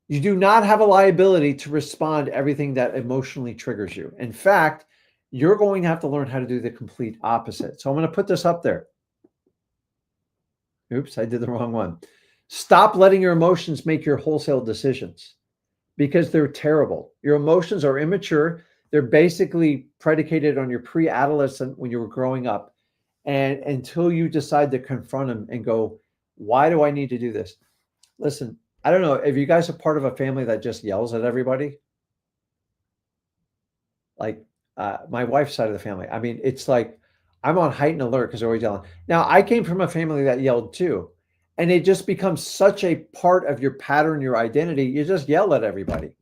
You do not have a liability to respond to everything that emotionally triggers you. In fact, you're going to have to learn how to do the complete opposite. So I'm going to put this up there. Oops, I did the wrong one. Stop letting your emotions make your wholesale decisions because they're terrible. Your emotions are immature. They're basically predicated on your pre-adolescent when you were growing up. And until you decide to confront them and go, why do I need to do this? Listen, I don't know if you guys are part of a family that just yells at everybody. Like my wife's side of the family. I mean, it's like I'm on heightened alert because they're always yelling. Now, I came from a family that yelled too. And it just becomes such a part of your pattern, your identity. You just yell at everybody.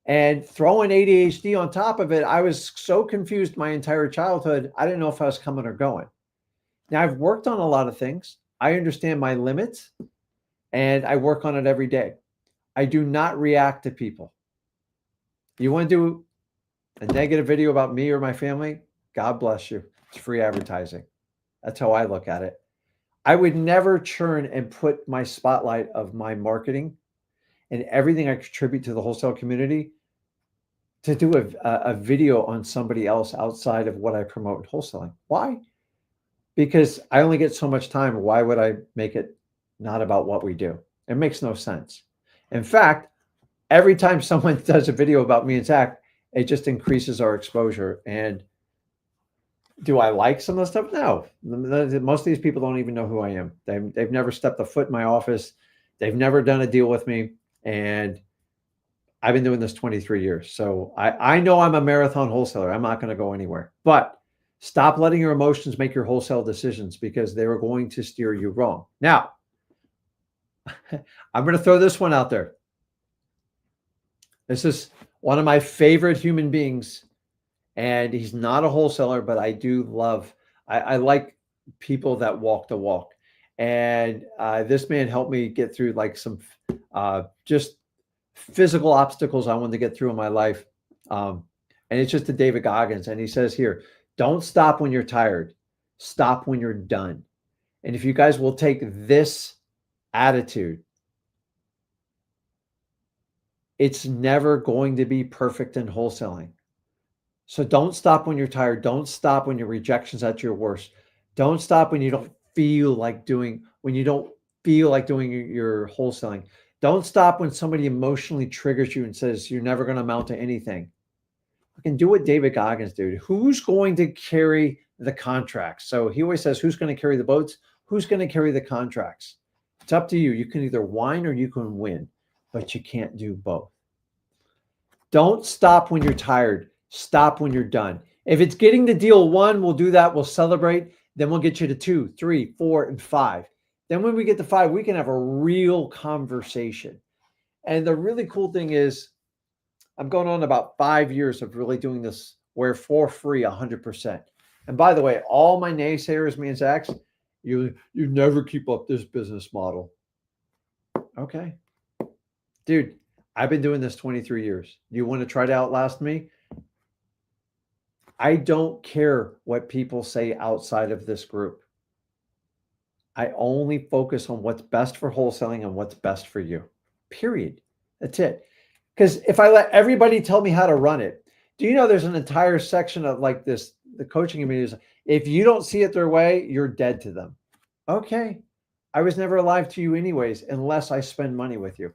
And throwing ADHD on top of it, I was so confused my entire childhood. I didn't know if I was coming or going. Now, I've worked on a lot of things. I understand my limits. And I work on it every day. I do not react to people. You want to do a negative video about me or my family? God bless you. It's free advertising. That's how I look at it. I would never churn and put my spotlight of my marketing and everything I contribute to the wholesale community to do a video on somebody else outside of what I promote in wholesaling. Why? Because I only get so much time. Why would I make it not about what we do? It makes no sense. In fact, every time someone does a video about me and Zach, it just increases our exposure. And do I like some of the stuff? No. Most of these people don't even know who I am. They've never stepped a foot in my office. They've never done a deal with me. And I've been doing this 23 years. So I know I'm a marathon wholesaler. I'm not going to go anywhere. But stop letting your emotions make your wholesale decisions because they are going to steer you wrong. Now, I'm going to throw this one out there. This is one of my favorite human beings. And he's not a wholesaler, but I do love, I like people that walk the walk. And this man helped me get through like some just physical obstacles I wanted to get through in my life. And it's just to David Goggins. And he says here, don't stop when you're tired. Stop when you're done. And if you guys will take this attitude, it's never going to be perfect in wholesaling. So don't stop when you're tired. Don't stop when your rejection's at your worst. Don't stop when you don't feel like doing, your wholesaling. Don't stop when somebody emotionally triggers you and says you're never going to amount to anything. I can do what David Goggins did. Who's going to carry the contracts? So he always says, who's going to carry the boats? Who's going to carry the contracts? It's up to you. You can either whine or you can win, but you can't do both. Don't stop when you're tired. Stop when you're done. If it's getting to deal 1, we'll do that. We'll celebrate. Then we'll get you to 2, 3, 4, and 5. Then when we get to 5, we can have a real conversation. And the really cool thing is, I'm going on about 5 years of really doing this where for free 100%. And by the way, all my naysayers, me and Zach's, you never keep up this business model. Okay. Dude, I've been doing this 23 years. You want to try to outlast me? I don't care what people say outside of this group. I only focus on what's best for wholesaling and what's best for you. Period. That's it. Because if I let everybody tell me how to run it, do you know there's an entire section of like this, the coaching community is, if you don't see it their way, you're dead to them. Okay. I was never alive to you anyways, unless I spend money with you.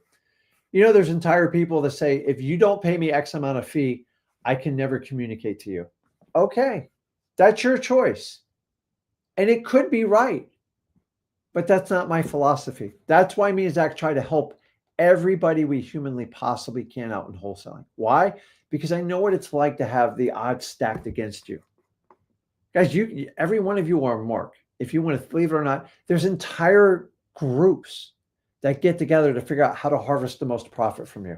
You know, there's entire people that say, if you don't pay me X amount of fee, I can never communicate to you. Okay. That's your choice. And it could be right, but that's not my philosophy. That's why me and Zach try to help everybody we humanly possibly can out in wholesaling. Why? Because I know what it's like to have the odds stacked against you. Guys, every one of you are a mark. If you want to believe it or not, there's entire groups that get together to figure out how to harvest the most profit from you.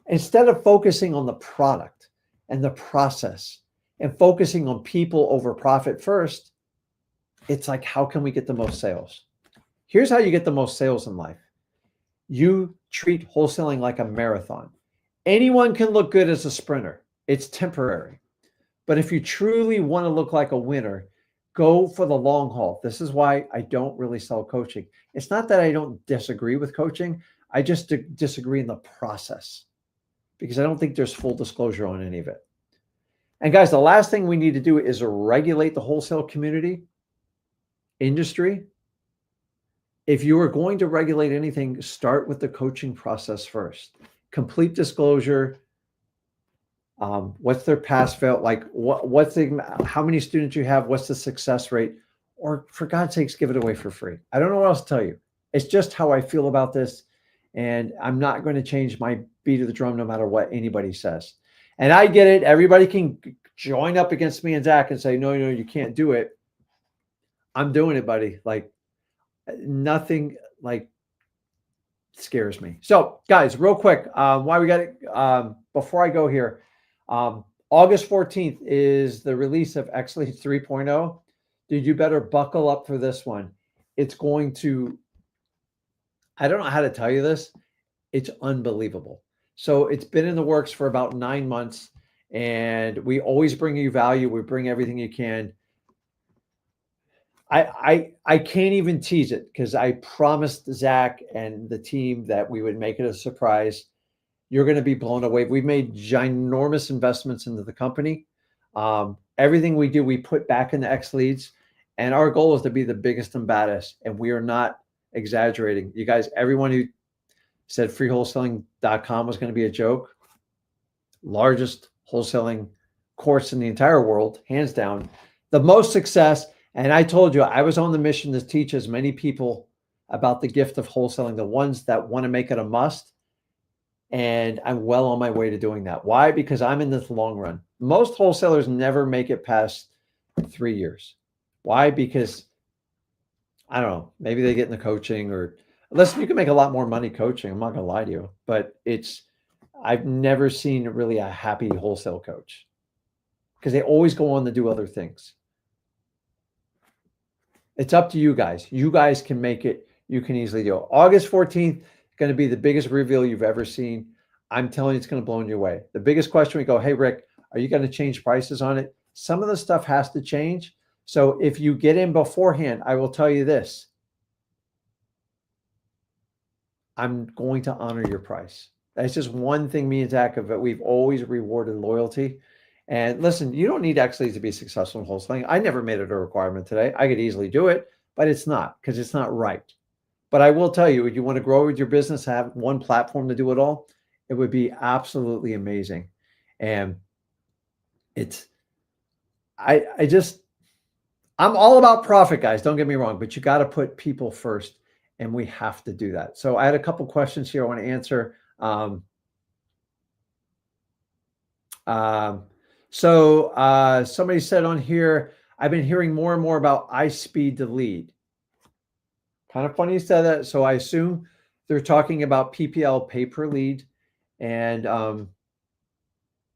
Instead of focusing on the product and the process and focusing on people over profit first, it's like, how can we get the most sales? Here's how you get the most sales in life. You treat wholesaling like a marathon. Anyone can look good as a sprinter. It's temporary. But if you truly want to look like a winner, go for the long haul. This is why I don't really sell coaching. It's not that I don't disagree with coaching. I just disagree in the process because I don't think there's full disclosure on any of it. And guys, the last thing we need to do is regulate the wholesale community, industry. If you are going to regulate anything, start with the coaching process first. Complete disclosure. What's their pass fail? Like how many students you have? What's the success rate? Or for God's sakes, give it away for free. I don't know what else to tell you. It's just how I feel about this. And I'm not going to change my beat of the drum no matter what anybody says. And I get it. Everybody can join up against me and Zach and say, no, you can't do it. I'm doing it, buddy. Like, nothing like scares me. So guys, real quick, why we got it, before I go here, August 14th is the release of X-Lead 3.0. Dude, you better buckle up for this one. It's going to, I don't know how to tell you this. It's unbelievable. So it's been in the works for about 9 months and we always bring you value. We bring everything you can. I can't even tease it because I promised Zach and the team that we would make it a surprise. You're going to be blown away. We've made ginormous investments into the company. Everything we do, we put back in the X leads. And our goal is to be the biggest and baddest. And we are not exaggerating. You guys, everyone who said freewholesaling.com was going to be a joke, largest wholesaling course in the entire world, hands down, the most success. And I told you, I was on the mission to teach as many people about the gift of wholesaling, the ones that want to make it a must. And I'm well on my way to doing that. Why? Because I'm in this long run. Most wholesalers never make it past 3 years. Why? Because, I don't know, maybe they get in the coaching or, listen, you can make a lot more money coaching. I'm not going to lie to you, but I've never seen really a happy wholesale coach because they always go on to do other things. It's up to you guys. You guys can make it. You can easily do it. August 14th, going to be the biggest reveal you've ever seen. I'm telling you, it's going to blow you away. The biggest question, we go, hey, Rick, are you going to change prices on it? Some of the stuff has to change. So if you get in beforehand, I will tell you this, I'm going to honor your price. That's just one thing me and Zach have, we've always rewarded loyalty. And listen, you don't need actually to be successful in wholesaling. I never made it a requirement today. I could easily do it, but it's not, because it's not right. But I will tell you, if you want to grow with your business, have one platform to do it all, it would be absolutely amazing. And it's, I just, I'm all about profit, guys. Don't get me wrong, but you got to put people first, and we have to do that. So I had a couple questions here I want to answer. Somebody said on here, I've been hearing more and more about iSpeed to lead. Kind of funny you said that. So I assume they're talking about PPL, pay per lead, and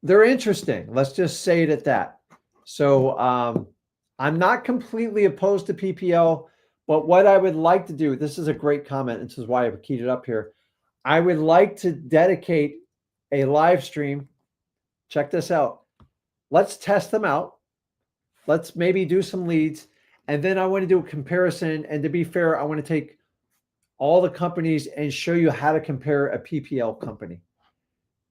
they're interesting. Let's just say it at that. So I'm not completely opposed to PPL, but what I would like to do, this is a great comment. This is why I've keyed it up here. I would like to dedicate a live stream. Check this out. Let's test them out. Let's maybe do some leads. And then I want to do a comparison. And to be fair, I want to take all the companies and show you how to compare a PPL company,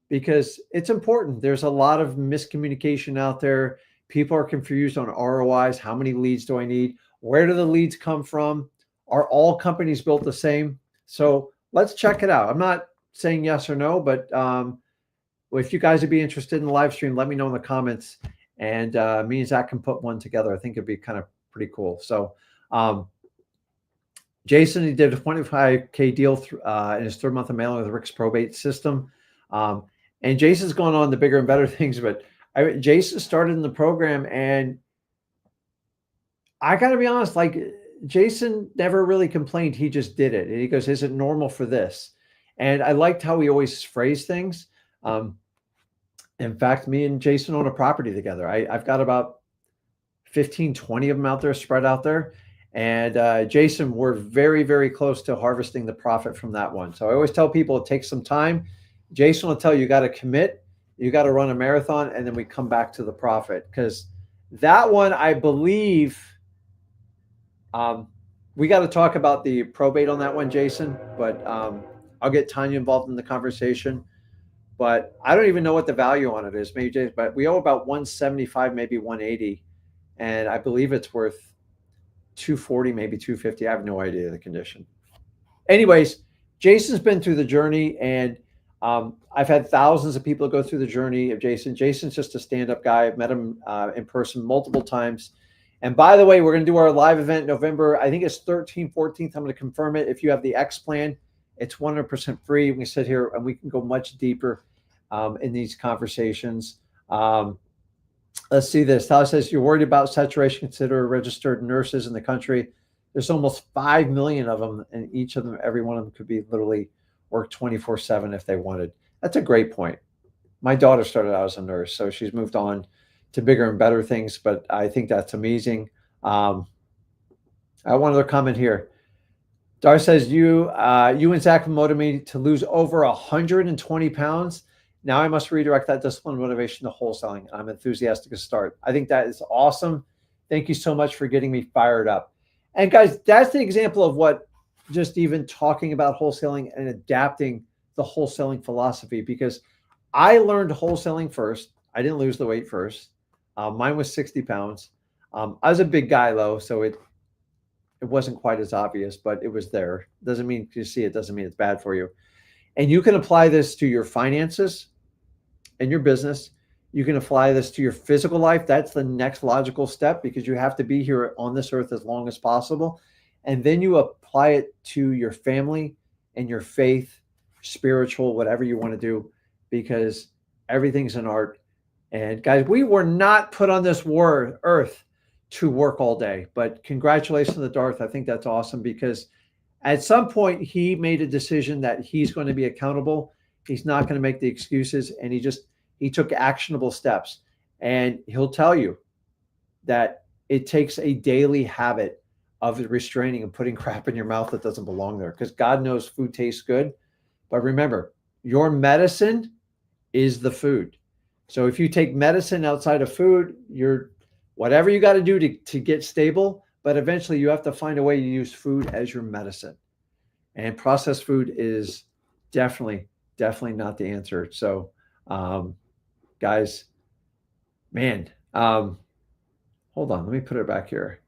because it's important. There's a lot of miscommunication out there. People are confused on ROIs. How many leads do I need? Where do the leads come from? Are all companies built the same? So let's check it out. I'm not saying yes or no, but if you guys would be interested in the live stream, let me know in the comments, and me and Zach can put one together. I think it'd be kind of pretty cool. So Jason, he did a 25K deal in his third month of mailing with Rick's Probate system. And Jason's gone on to bigger and better things, but Jason started in the program, and I got to be honest, like, Jason never really complained. He just did it. And he goes, is it normal for this? And I liked how he always phrased things. In fact, me and Jason own a property together. I've got about 15, 20 of them out there, spread out there. And Jason, we're very, very close to harvesting the profit from that one. So I always tell people it takes some time. Jason will tell you, you got to commit, you got to run a marathon, and then we come back to the profit. Because that one, I believe, we got to talk about the probate on that one, Jason, but I'll get Tanya involved in the conversation. But I don't even know what the value on it is. Maybe Jason, but we owe about 175, maybe 180. And I believe it's worth 240, maybe 250. I have no idea the condition. Anyways, Jason's been through the journey, and I've had thousands of people go through the journey of Jason. Jason's just a stand-up guy. I've met him in person multiple times. And by the way, we're going to do our live event in November. I think it's 13th, 14th. I'm going to confirm it. If you have the X plan, it's 100% free. We can sit here and we can go much deeper in these conversations. Let's see this. Tyler says, you're worried about saturation. Consider registered nurses in the country. There's almost 5 million of them, and each of them, every one of them could be literally work 24/7 if they wanted. That's a great point. My daughter started out as a nurse, so she's moved on to bigger and better things, but I think that's amazing. I have one other comment here. Dar says, you and Zach motivated me to lose over 120 pounds. Now I must redirect that discipline and motivation to wholesaling. I'm enthusiastic to start. I think that is awesome. Thank you so much for getting me fired up. And guys, that's the example of what just even talking about wholesaling and adapting the wholesaling philosophy, because I learned wholesaling first. I didn't lose the weight first. Mine was 60 pounds. I was a big guy though, so it wasn't quite as obvious, but it was there. Doesn't mean you see it, doesn't mean it's bad for you. And you can apply this to your finances and your business. You can apply this to your physical life. That's the next logical step, because you have to be here on this earth as long as possible. And then you apply it to your family and your faith, spiritual, whatever you want to do, because everything's an art. And guys, we were not put on this earth to work all day, but congratulations to Darth. I think that's awesome, because at some point he made a decision that he's going to be accountable. He's not going to make the excuses. And he took actionable steps, and he'll tell you that it takes a daily habit of restraining and putting crap in your mouth that doesn't belong there, because God knows food tastes good. But remember, your medicine is the food. So if you take medicine outside of food, you're whatever you got to do to get stable, but eventually you have to find a way to use food as your medicine. And processed food is definitely not the answer. So, guys, man, hold on, let me put it back here.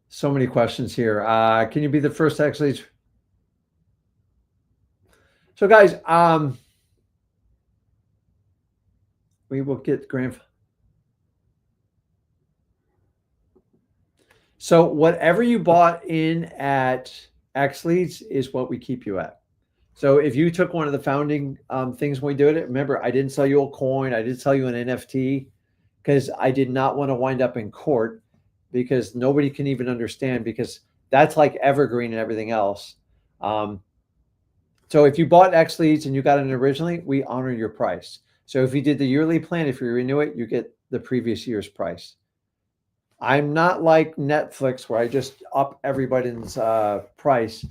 So many questions here. Can you be the first to actually? So, guys, we will get grandfather. So whatever you bought in at X Leads is what we keep you at. So if you took one of the founding things when we did it, remember, I didn't sell you a coin. I didn't sell you an NFT because I did not want to wind up in court because nobody can even understand, because that's like evergreen and everything else. So if you bought X Leads and you got it originally, we honor your price. So if you did the yearly plan, if you renew it, you get the previous year's price. I'm not like Netflix where I just up everybody's price.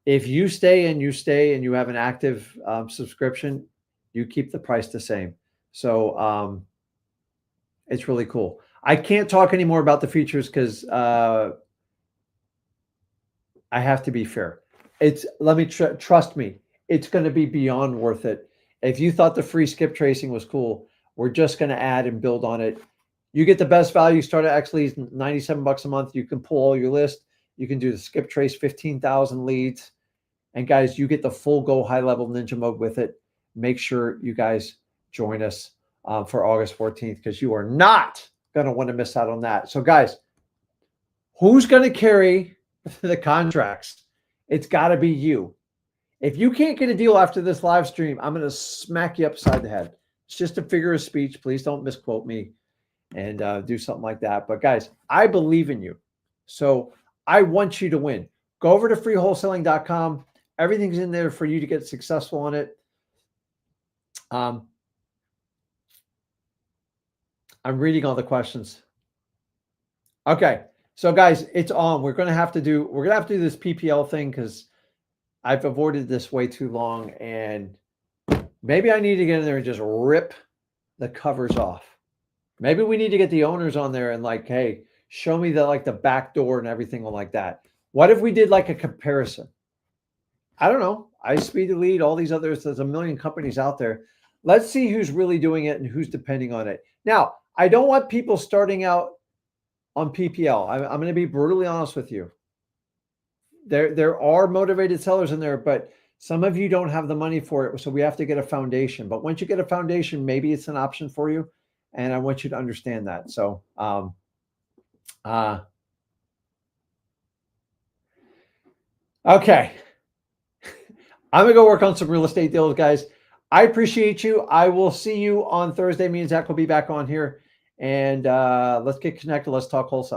If you stay and you have an active subscription, you keep the price the same. So it's really cool. I can't talk anymore about the features because I have to be fair. Let me trust me. It's going to be beyond worth it. If you thought the free skip tracing was cool, we're just going to add and build on it. You get the best value. Start at actually $97 a month. You can pull all your list. You can do the skip trace, 15,000 leads. And guys, you get the full go high level ninja mode with it. Make sure you guys join us for August 14th, because you are not going to want to miss out on that. So guys, who's going to carry the contracts? It's got to be you. If you can't get a deal after this live stream, I'm going to smack you upside the head. It's just a figure of speech. Please don't misquote me and do something like that. But guys, I believe in you. So I want you to win. Go over to freewholesaling.com. Everything's in there for you to get successful on it. I'm reading all the questions. Okay. So guys, it's on. We're going to have to do this PPL thing because I've avoided this way too long, and maybe I need to get in there and just rip the covers off. Maybe we need to get the owners on there and like, hey, show me the back door and everything like that. What if we did like a comparison? I don't know. iSpeed Elite, all these others. There's a million companies out there. Let's see who's really doing it and who's depending on it. Now, I don't want people starting out on PPL. I'm going to be brutally honest with you. There are motivated sellers in there, but some of you don't have the money for it. So we have to get a foundation. But once you get a foundation, maybe it's an option for you. And I want you to understand that. So, okay. I'm going to go work on some real estate deals, guys. I appreciate you. I will see you on Thursday. Me and Zach will be back on here. And let's get connected. Let's talk wholesale.